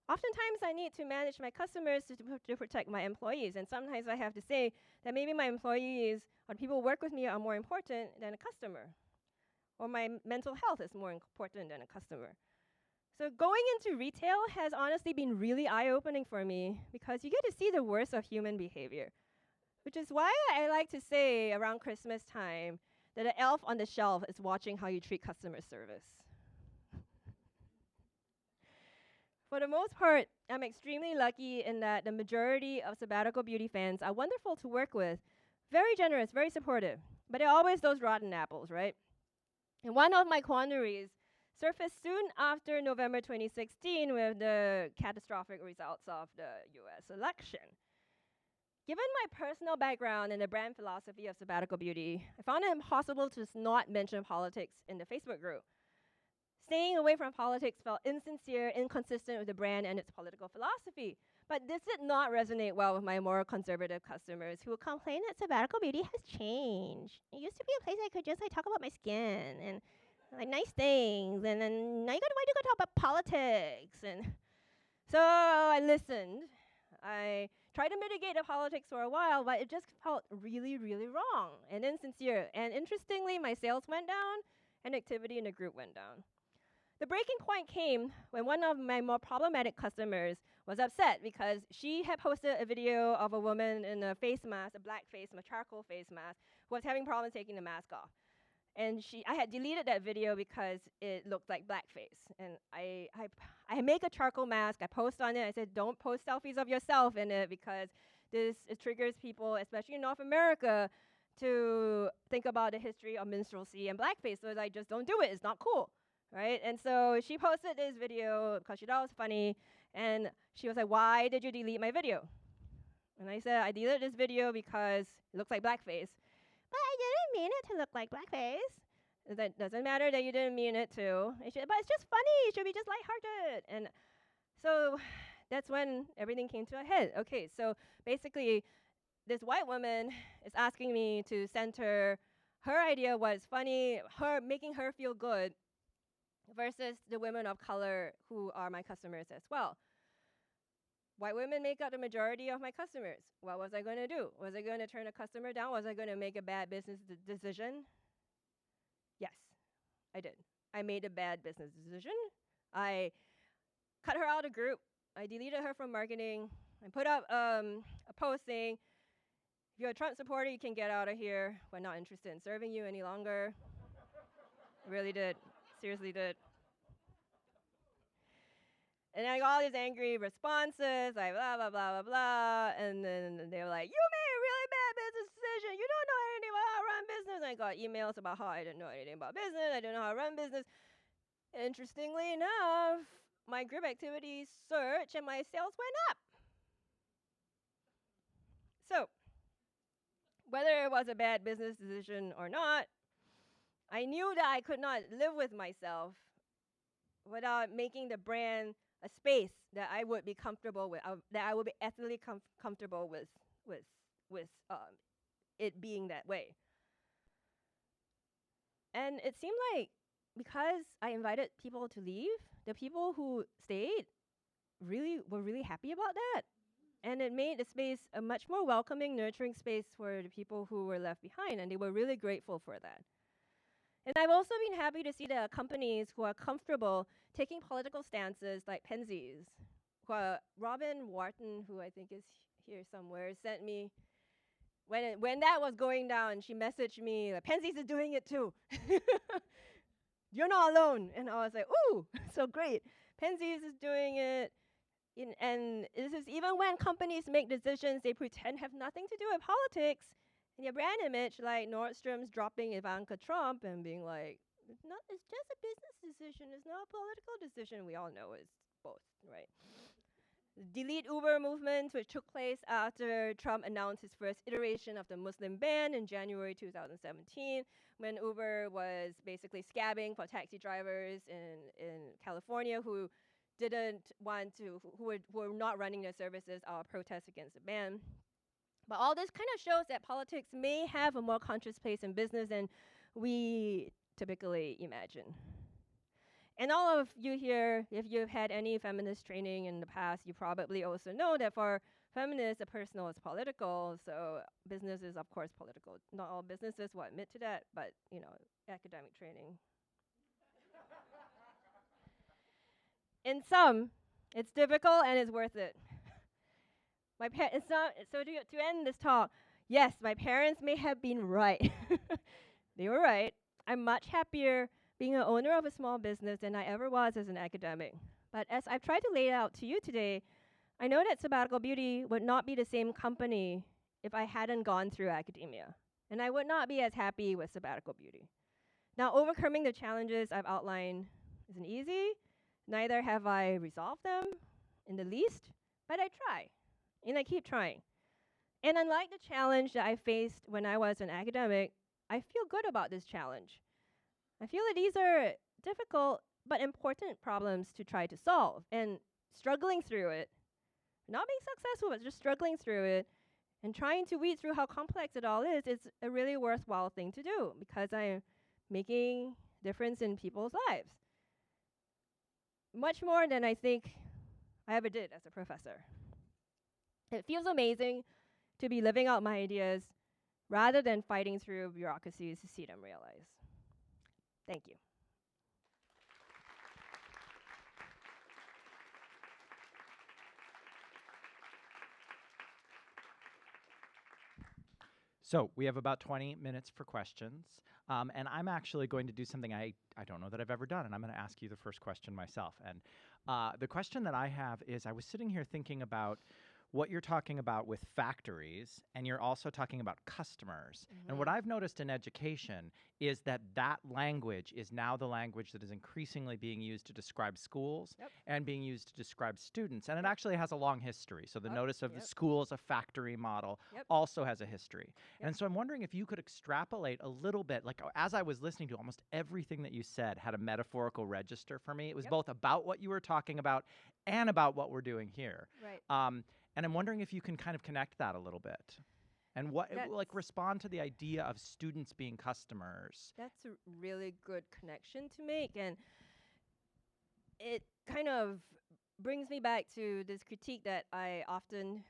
Oftentimes, I need to manage my customers to protect my employees, and sometimes I have to say that maybe my employees or the people who work with me are more important than a customer, or my mental health is more important than a customer. So going into retail has honestly been really eye-opening for me, because you get to see the worst of human behavior, which is why I like to say around Christmas time that the elf on the shelf is watching how you treat customer service. For the most part, I'm extremely lucky in that the majority of Sabbatical Beauty fans are wonderful to work with, very generous, very supportive, but there are always those rotten apples, right? And one of my quandaries surfaced soon after November 2016 with the catastrophic results of the US election. Given my personal background and the brand philosophy of Sabbatical Beauty, I found it impossible to just not mention politics in the Facebook group. Staying away from politics felt insincere, inconsistent with the brand and its political philosophy. But this did not resonate well with my more conservative customers, who would complain that Sabbatical Beauty has changed. It used to be a place I could just talk about my skin and nice things, and then now why do you go talk about politics? And so I listened. I tried to mitigate the politics for a while, but it just felt really, really wrong and insincere. And interestingly, my sales went down and activity in the group went down. The breaking point came when one of my more problematic customers was upset because she had posted a video of a woman in a face mask, a black face mask, charcoal face mask, who was having problems taking the mask off. And I had deleted that video because it looked like blackface. And I make a charcoal mask, I post on it, I said, don't post selfies of yourself in it because it triggers people, especially in North America, to think about the history of minstrelsy and blackface. So like, just don't do it, it's not cool, right? And so she posted this video because she thought it was funny, and she was like, why did you delete my video? And I said, I deleted this video because it looks like blackface. But I didn't mean it to look like blackface. That doesn't matter that you didn't mean it to. But it's just funny. It should be just lighthearted. And so that's when everything came to a head. Okay, so basically, this white woman is asking me to center her idea was funny, making her feel good, versus the women of color who are my customers as well. White women make up the majority of my customers. What was I going to do? Was I going to turn a customer down? Was I going to make a bad business decision? Yes, I did. I made a bad business decision. I cut her out of the group. I deleted her from marketing. I put up a posting. If you're a Trump supporter, you can get out of here. We're not interested in serving you any longer. I really did. Seriously did. And I got all these angry responses, like blah, blah, blah, blah, blah. And then they were like, you made a really bad business decision. You don't know anything about how to run business. And I got emails about how I didn't know anything about business. I didn't know how to run business. Interestingly enough, my group activities surged and my sales went up. So, whether it was a bad business decision or not, I knew that I could not live with myself without making the brand a space that I would be comfortable with, that I would be ethically comfortable with it being that way. And it seemed like because I invited people to leave, the people who stayed were really happy about that. And it made the space a much more welcoming, nurturing space for the people who were left behind, and they were really grateful for that. And I've also been happy to see that companies who are comfortable taking political stances like Penzies, Robin Wharton, who I think is here somewhere, sent me, when that was going down, she messaged me, like, Penzies is doing it too. You're not alone. And I was like, ooh, so great. Penzies is doing it. And this is even when companies make decisions they pretend have nothing to do with politics, and your brand image, like Nordstrom's dropping Ivanka Trump and being like, it's just a business decision, it's not a political decision. We all know it's both, right? The Delete Uber movement, which took place after Trump announced his first iteration of the Muslim ban in January 2017, when Uber was basically scabbing for taxi drivers in California who were not running their services or protest against the ban. But all this kind of shows that politics may have a more conscious place in business than we typically imagine. And all of you here, if you've had any feminist training in the past, you probably also know that for feminists, the personal is political, so business is, of course, political. Not all businesses will admit to that, but, academic training. In some, it's difficult and it's worth it. To end this talk, yes, my parents may have been right. They were right. I'm much happier being an owner of a small business than I ever was as an academic. But as I've tried to lay it out to you today, I know that Sabbatical Beauty would not be the same company if I hadn't gone through academia. And I would not be as happy with Sabbatical Beauty. Now, overcoming the challenges I've outlined isn't easy. Neither have I resolved them in the least, but I try. And I keep trying. And unlike the challenge that I faced when I was an academic, I feel good about this challenge. I feel that these are difficult but important problems to try to solve. And struggling through it, not being successful, but just struggling through it, and trying to weed through how complex it all is a really worthwhile thing to do because I am making a difference in people's lives. Much more than I think I ever did as a professor. It feels amazing to be living out my ideas rather than fighting through bureaucracies to see them realized. Thank you. So we have about 20 minutes for questions. And I'm actually going to do something I don't know that I've ever done, and I'm going to ask you the first question myself. And the question that I have is, I was sitting here thinking about what you're talking about with factories, and you're also talking about customers. And what I've noticed in education is that that language is now the language that is increasingly being used to describe schools and being used to describe students. And it actually has a long history. So the notice of the school as a factory model also has a history. And so I'm wondering if you could extrapolate a little bit, like as I was listening to almost everything that you said had a metaphorical register for me. It was both about what you were talking about and about what we're doing here. Right. And I'm wondering if you can kind of connect that a little bit. And respond to the idea of students being customers. That's a really good connection to make. And it kind of brings me back to this critique that I often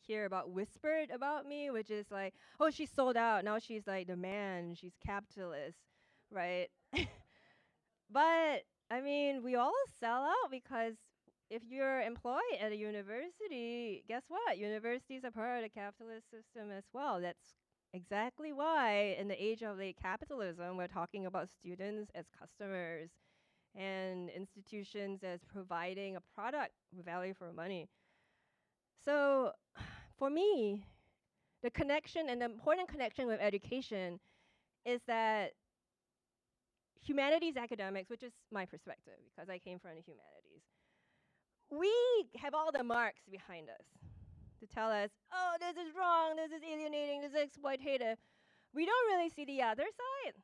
hear about whispered about me, which is like, oh, she's sold out. Now she's like the man. She's capitalist, right? But, I mean, we all sell out because if you're employed at a university, guess what? Universities are part of the capitalist system as well. That's exactly why in the age of capitalism, we're talking about students as customers and institutions as providing a product with value for money. So for me, the connection and the important connection with education is that humanities academics, which is my perspective because I came from the humanities, we have all the marks behind us to tell us, oh, this is wrong, this is alienating, this is exploitative. We don't really see the other side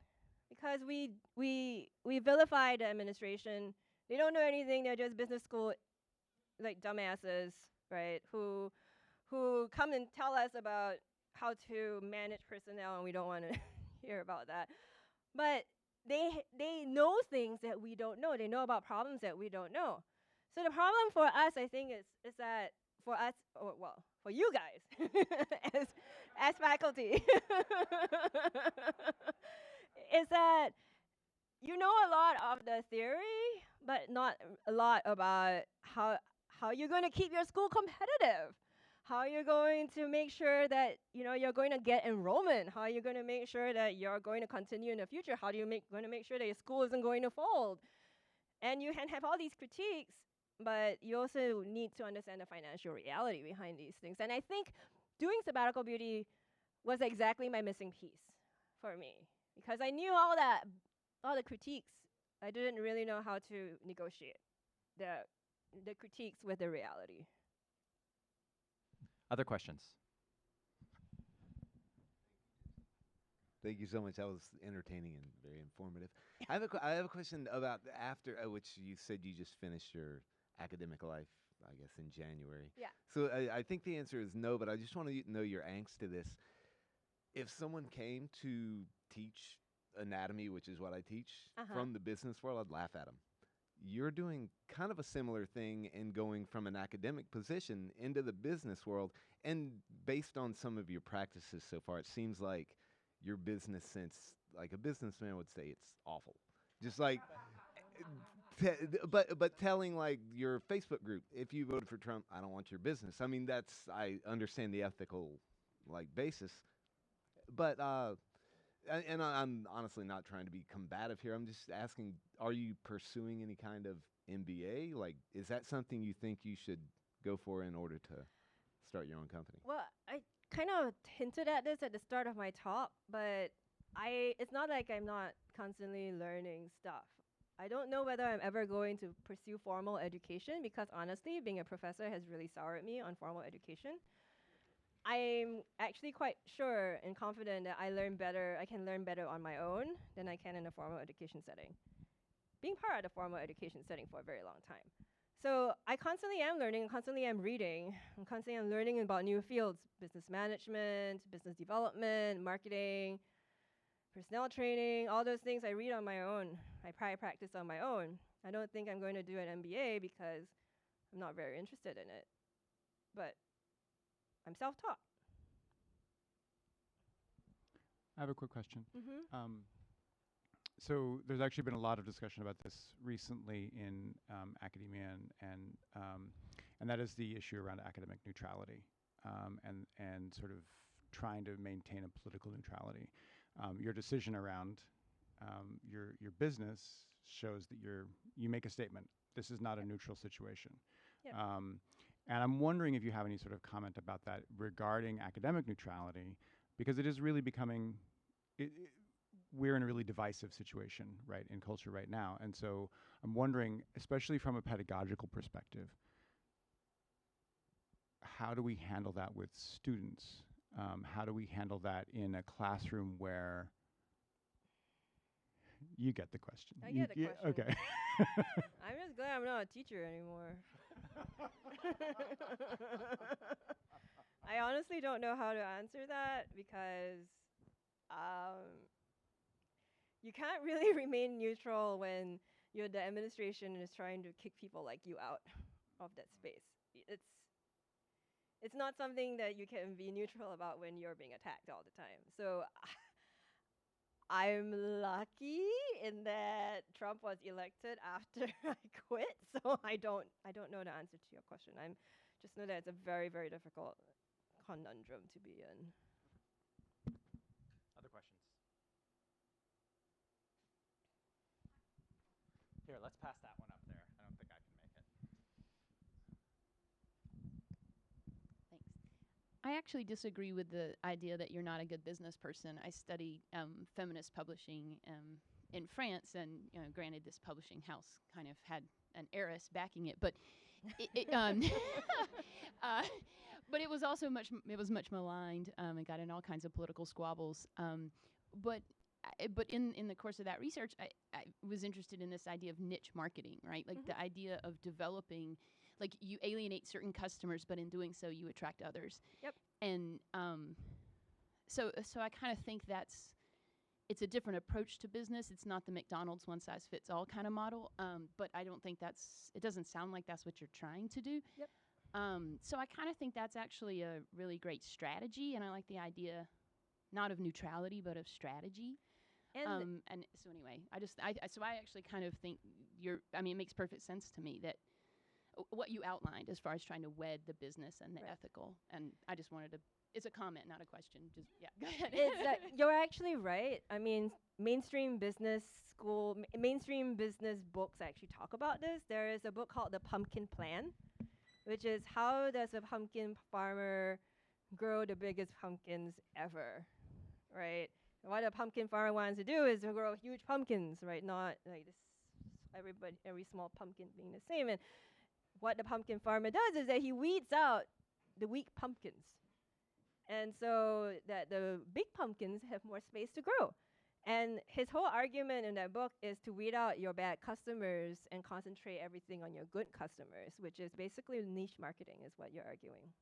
because we vilify the administration. They don't know anything. They're just business school like dumbasses, right? Who come and tell us about how to manage personnel, and we don't want to hear about that. But they know things that we don't know. They know about problems that we don't know. So the problem for us, I think, is that for us, for you guys, as faculty, is that you know a lot of the theory, but not a lot about how you're going to keep your school competitive, how you're going to make sure that you're going to get enrollment, how you're going to make sure that you're going to continue in the future, how do you going to make sure that your school isn't going to fold, and you can have all these critiques. But you also need to understand the financial reality behind these things. And I think doing Sabbatical Beauty was exactly my missing piece for me. Because I knew all the critiques. I didn't really know how to negotiate the critiques with the reality. Other questions? Thank you so much. That was entertaining and very informative. I have a question about after which you said you just finished your academic life, I guess, in January. Yeah. So I think the answer is no, but I just want to know your angst to this. If someone came to teach anatomy, which is what I teach, from the business world, I'd laugh at them. You're doing kind of a similar thing in going from an academic position into the business world, and based on some of your practices so far, it seems like your business sense, like a businessman would say, it's awful. Just like... But telling like your Facebook group, if you voted for Trump, I don't want your business. I mean, I understand the ethical like basis, but and I'm honestly not trying to be combative here. I'm just asking, are you pursuing any kind of MBA? Like, is that something you think you should go for in order to start your own company? Well, I kind of hinted at this at the start of my talk, but it's not like I'm not constantly learning stuff. I don't know whether I'm ever going to pursue formal education because honestly, being a professor has really soured me on formal education. I'm actually quite sure and confident that I can learn better on my own than I can in a formal education setting. Being part of the formal education setting for a very long time. So I constantly am learning, constantly am reading, and constantly am learning about new fields, business management, business development, marketing, personnel training, all those things I read on my own. I probably practice on my own. I don't think I'm going to do an MBA because I'm not very interested in it. But I'm self-taught. I have a quick question. So there's actually been a lot of discussion about this recently in academia, and that is the issue around academic neutrality and sort of trying to maintain a political neutrality. Your decision around your business shows that you make a statement. This is not a neutral situation. Yep. And I'm wondering if you have any sort of comment about that regarding academic neutrality, because it is really becoming, we're in a really divisive situation, right, in culture right now. And so I'm wondering, especially from a pedagogical perspective, how do we handle that with students? How do we handle that in a classroom where you get the question? I get the question. Okay. I'm just glad I'm not a teacher anymore. I honestly don't know how to answer that because you can't really remain neutral when the administration is trying to kick people like you out of that space. It's not something that you can be neutral about when you're being attacked all the time. So I'm lucky in that Trump was elected after I quit, so I don't know the answer to your question. I just know that it's a very, very difficult conundrum to be in. Other questions? Here, let's pass that one up there. I don't think I can make it. Thanks. I actually disagree with the idea that you're not a good business person. I study feminist publishing in France, and granted, this publishing house kind of had an heiress backing it, but but it was also much maligned and got in all kinds of political squabbles. But in the course of that research, I was interested in this idea of niche marketing, right? Like the idea of developing, like you alienate certain customers, but in doing so, you attract others. Yep. And so I kind of think it's a different approach to business. It's not the McDonald's one-size-fits-all kind of model, but I don't think it doesn't sound like that's what you're trying to do. Yep. So I kind of think that's actually a really great strategy, and I like the idea not of neutrality, but of strategy. And so anyway, I actually kind of think it makes perfect sense to me that what you outlined as far as trying to wed the business and the ethical, and I just wanted to, it's a comment, not a question, just, yeah, go ahead. You're actually right. I mean, mainstream business books actually talk about this. There is a book called The Pumpkin Plan, which is how does a pumpkin farmer grow the biggest pumpkins ever, right? What a pumpkin farmer wants to do is to grow huge pumpkins, right? Not like this, every small pumpkin being the same. And what the pumpkin farmer does is that he weeds out the weak pumpkins, and so that the big pumpkins have more space to grow. And his whole argument in that book is to weed out your bad customers and concentrate everything on your good customers, which is basically niche marketing is what you're arguing.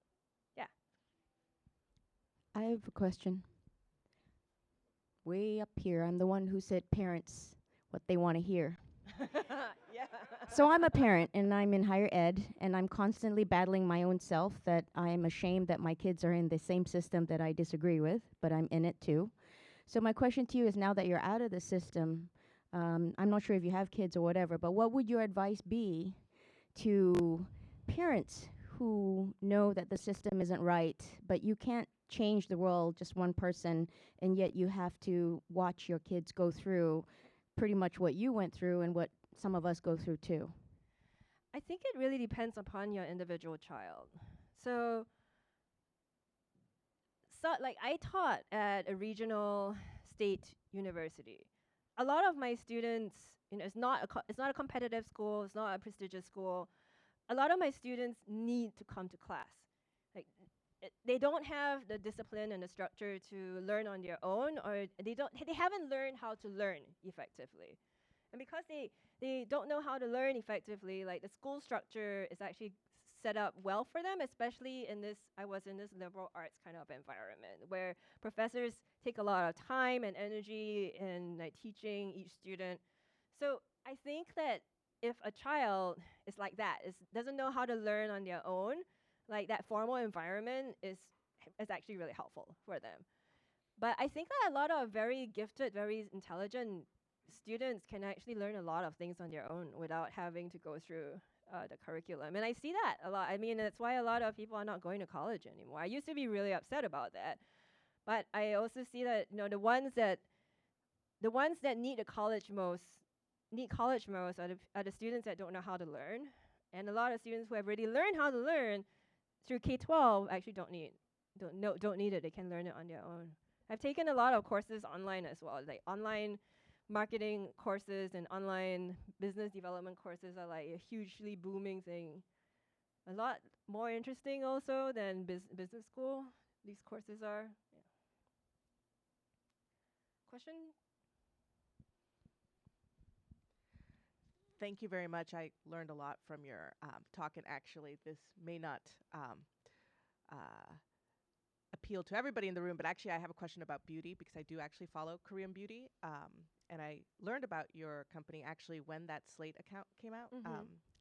Yeah. I have a question. Way up here, I'm the one who said parents what they want to hear. Yeah. So I'm a parent, and I'm in higher ed, and I'm constantly battling my own self that I'm ashamed that my kids are in the same system that I disagree with, but I'm in it too. So my question to you is, now that you're out of the system, I'm not sure if you have kids or whatever, but what would your advice be to parents who know that the system isn't right, but you can't change the world, just one person, and yet you have to watch your kids go through pretty much what you went through and what some of us go through too? I think it really depends upon your individual child. So like I taught at a regional state university. A lot of my students, it's not a competitive school, it's not a prestigious school. A lot of my students need to come to class. Like they don't have the discipline and the structure to learn on their own, or they haven't learned how to learn effectively. And because they don't know how to learn effectively, like the school structure is actually set up well for them, especially I was in this liberal arts kind of environment where professors take a lot of time and energy in like teaching each student. So I think that if a child is like that, doesn't know how to learn on their own, like that formal environment is actually really helpful for them. But I think that a lot of very gifted, very intelligent students can actually learn a lot of things on their own without having to go through the curriculum. And I see that a lot. I mean, that's why a lot of people are not going to college anymore. I used to be really upset about that. But I also see that, the ones that the ones that need college most are the students that don't know how to learn. And a lot of students who have already learned how to learn through K-12 actually don't need it. They can learn it on their own. I've taken a lot of courses online as well, like online marketing courses and online business development courses are like a hugely booming thing. A lot more interesting also than business school. These courses are. Yeah. Question? Thank you very much. I learned a lot from your talk, and actually this may not appeal to everybody in the room, but actually I have a question about beauty because I do actually follow Korean beauty, and I learned about your company actually when that Slate account came out,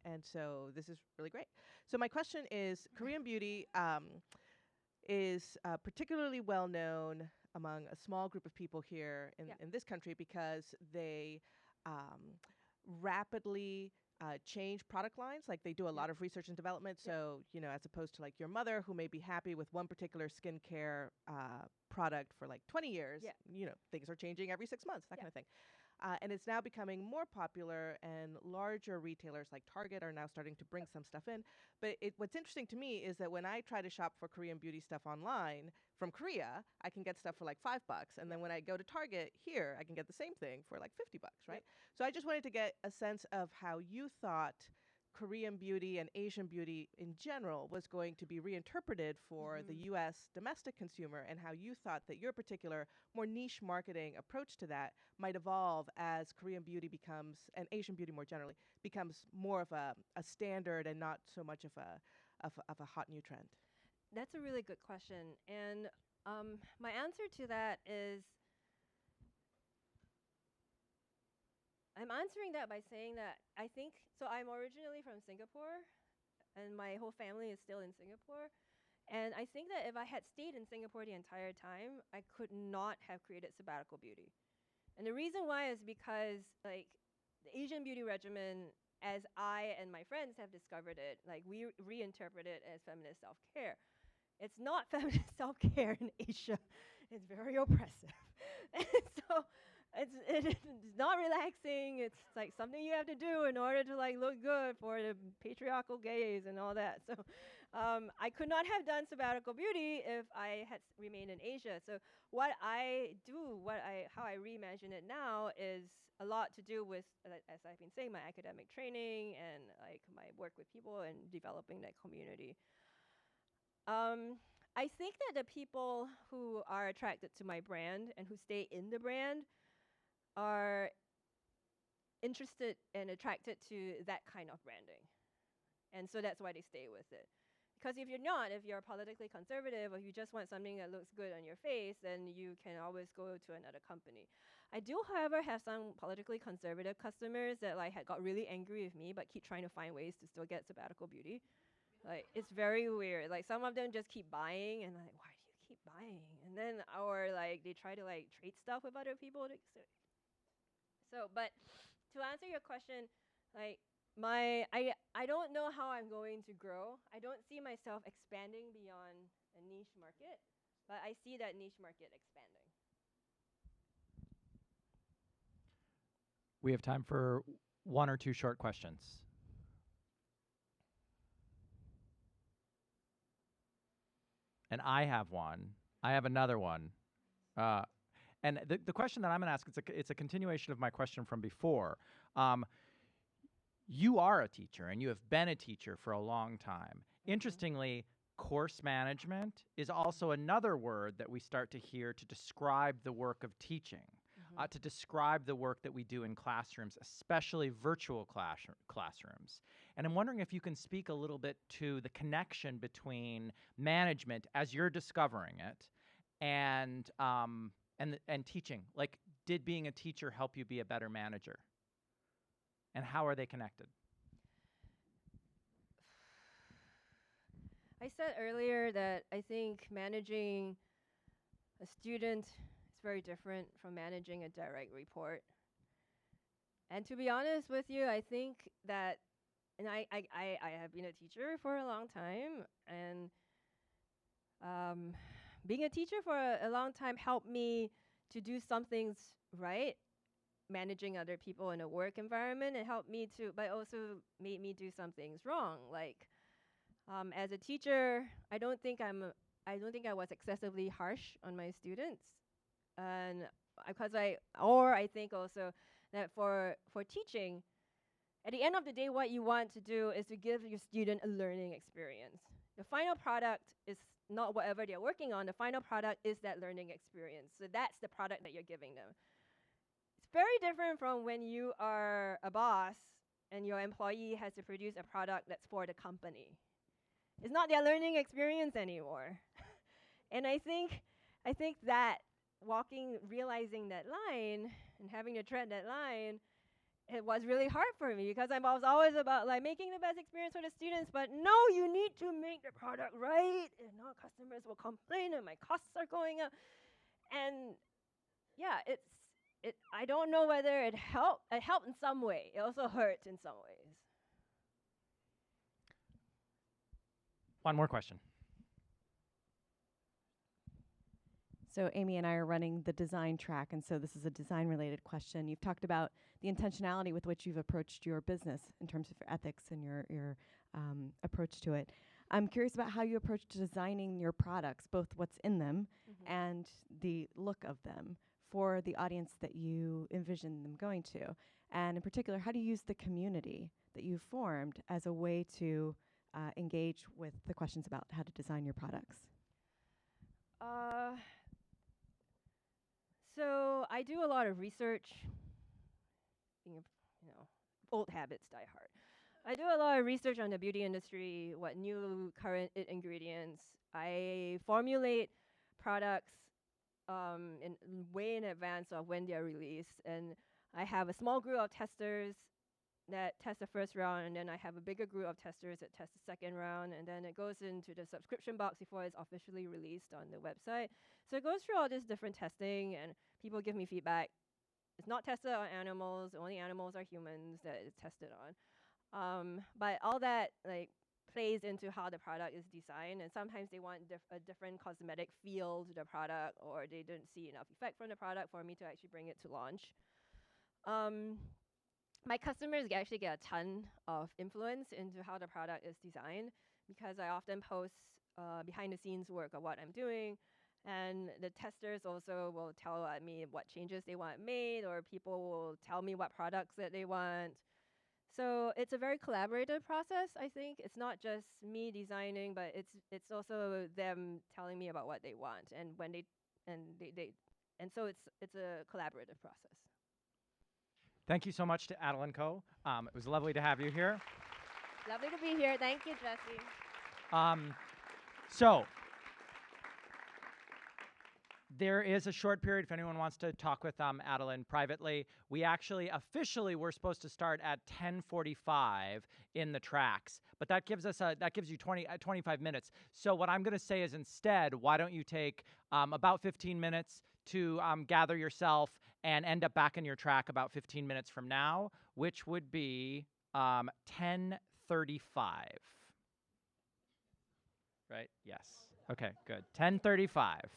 and so this is really great. So my question is, Korean beauty is particularly well known among a small group of people here in this country because they rapidly change product lines. Like they do a lot of research and development. So, you know, as opposed to like your mother who may be happy with one particular skincare product for like 20 years, you know, things are changing every 6 months, that kind of thing. And it's now becoming more popular, and larger retailers like Target are now starting to bring some stuff in. But what's interesting to me is that when I try to shop for Korean beauty stuff online from Korea, I can get stuff for like $5. And then when I go to Target here, I can get the same thing for like $50, right? So I just wanted to get a sense of how you thought Korean beauty and Asian beauty in general was going to be reinterpreted for the US domestic consumer, and how you thought that your particular more niche marketing approach to that might evolve as Korean beauty becomes, and Asian beauty more generally, becomes more of a standard and not so much of a hot new trend. That's a really good question. And my answer to that is, I'm answering that by saying that I think, so I'm originally from Singapore, and my whole family is still in Singapore. And I think that if I had stayed in Singapore the entire time, I could not have created Sabbatical Beauty. And the reason why is because, like, the Asian beauty regimen, as I and my friends have discovered it, like, we reinterpret it as feminist self-care. It's not feminist self-care in Asia. It's very oppressive. So it's not relaxing. It's like something you have to do in order to like look good for the patriarchal gaze and all that. So I could not have done Sabbatical Beauty if I had remained in Asia. So what I do, how I reimagine it now is a lot to do with, as I've been saying, my academic training and like my work with people and developing that community. I think that the people who are attracted to my brand and who stay in the brand are interested and attracted to that kind of branding. And so that's why they stay with it. Because if you're not, if you're politically conservative, or you just want something that looks good on your face, then you can always go to another company. I do, however, have some politically conservative customers that like got really angry with me, but keep trying to find ways to still get Sabbatical Beauty. Like, it's very weird. Like, some of them just keep buying, and like, why do you keep buying? And then, or like, they try to like trade stuff with other people. But to answer your question, like, I don't know how I'm going to grow. I don't see myself expanding beyond a niche market, but I see that niche market expanding. We have time for one or two short questions. And I have one. I have another one. And the question that I'm going to ask, it's a continuation of my question from before. You are a teacher, and you have been a teacher for a long time. Interestingly, course management is also another word that we start to hear to describe the work of teaching, to describe the work that we do in classrooms, especially virtual classrooms. And I'm wondering if you can speak a little bit to the connection between management, as you're discovering it, and teaching. Like, did being a teacher help you be a better manager? And how are they connected? I said earlier that I think managing a student is very different from managing a direct report. And to be honest with you, I think that, and I have been a teacher for a long time, and being a teacher for a long time helped me to do some things right managing other people in a work environment. It helped me to, but also made me do some things wrong. Like, as a teacher, I don't think I was excessively harsh on my students, and I think also that for teaching, at the end of the day, what you want to do is to give your student a learning experience. The final product is not whatever they're working on. The final product is that learning experience. So that's the product that you're giving them. It's very different from when you are a boss and your employee has to produce a product that's for the company. It's not their learning experience anymore. And I think that realizing that line and having to tread that line, it was really hard for me because I was always about like making the best experience for the students, but no, you need to make the product right, and no, customers will complain and my costs are going up. And yeah, I don't know whether it helped. It helped in some way. It also hurt in some ways. One more question. So Amy and I are running the design track, and so this is a design-related question. You've talked about the intentionality with which you've approached your business in terms of your ethics and your approach to it. I'm curious about how you approach designing your products, both what's in them and the look of them for the audience that you envision them going to. And in particular, how do you use the community that you've formed as a way to engage with the questions about how to design your products? So I do a lot of research. Old habits die hard. I do a lot of research on the beauty industry, what new current ingredients. I formulate products way in advance of when they're released, and I have a small group of testers that test the first round, and then I have a bigger group of testers that test the second round, and then it goes into the subscription box before it's officially released on the website. So it goes through all this different testing, and people give me feedback. It's not tested on animals. The only animals are humans that it's tested on. But all that plays into how the product is designed, and sometimes they want a different cosmetic feel to the product, or they didn't see enough effect from the product for me to actually bring it to launch. My customers actually get a ton of influence into how the product is designed because I often post behind the scenes work of what I'm doing, and the testers also will tell me what changes they want made, or people will tell me what products that they want. So it's a very collaborative process, I think. It's not just me designing, but it's also them telling me about what they want, and when so it's a collaborative process. Thank you so much to Adeline Koh. It was lovely to have you here. Lovely to be here. Thank you, Jesse. So there is a short period if anyone wants to talk with Adeline privately. We actually officially were supposed to start at 10:45 in the tracks, but that gives you 25 minutes. So what I'm going to say is instead, why don't you take about 15 minutes to gather yourself and end up back in your track about 15 minutes from now, which would be 10:35. Right? Yes. Okay, good. 10:35.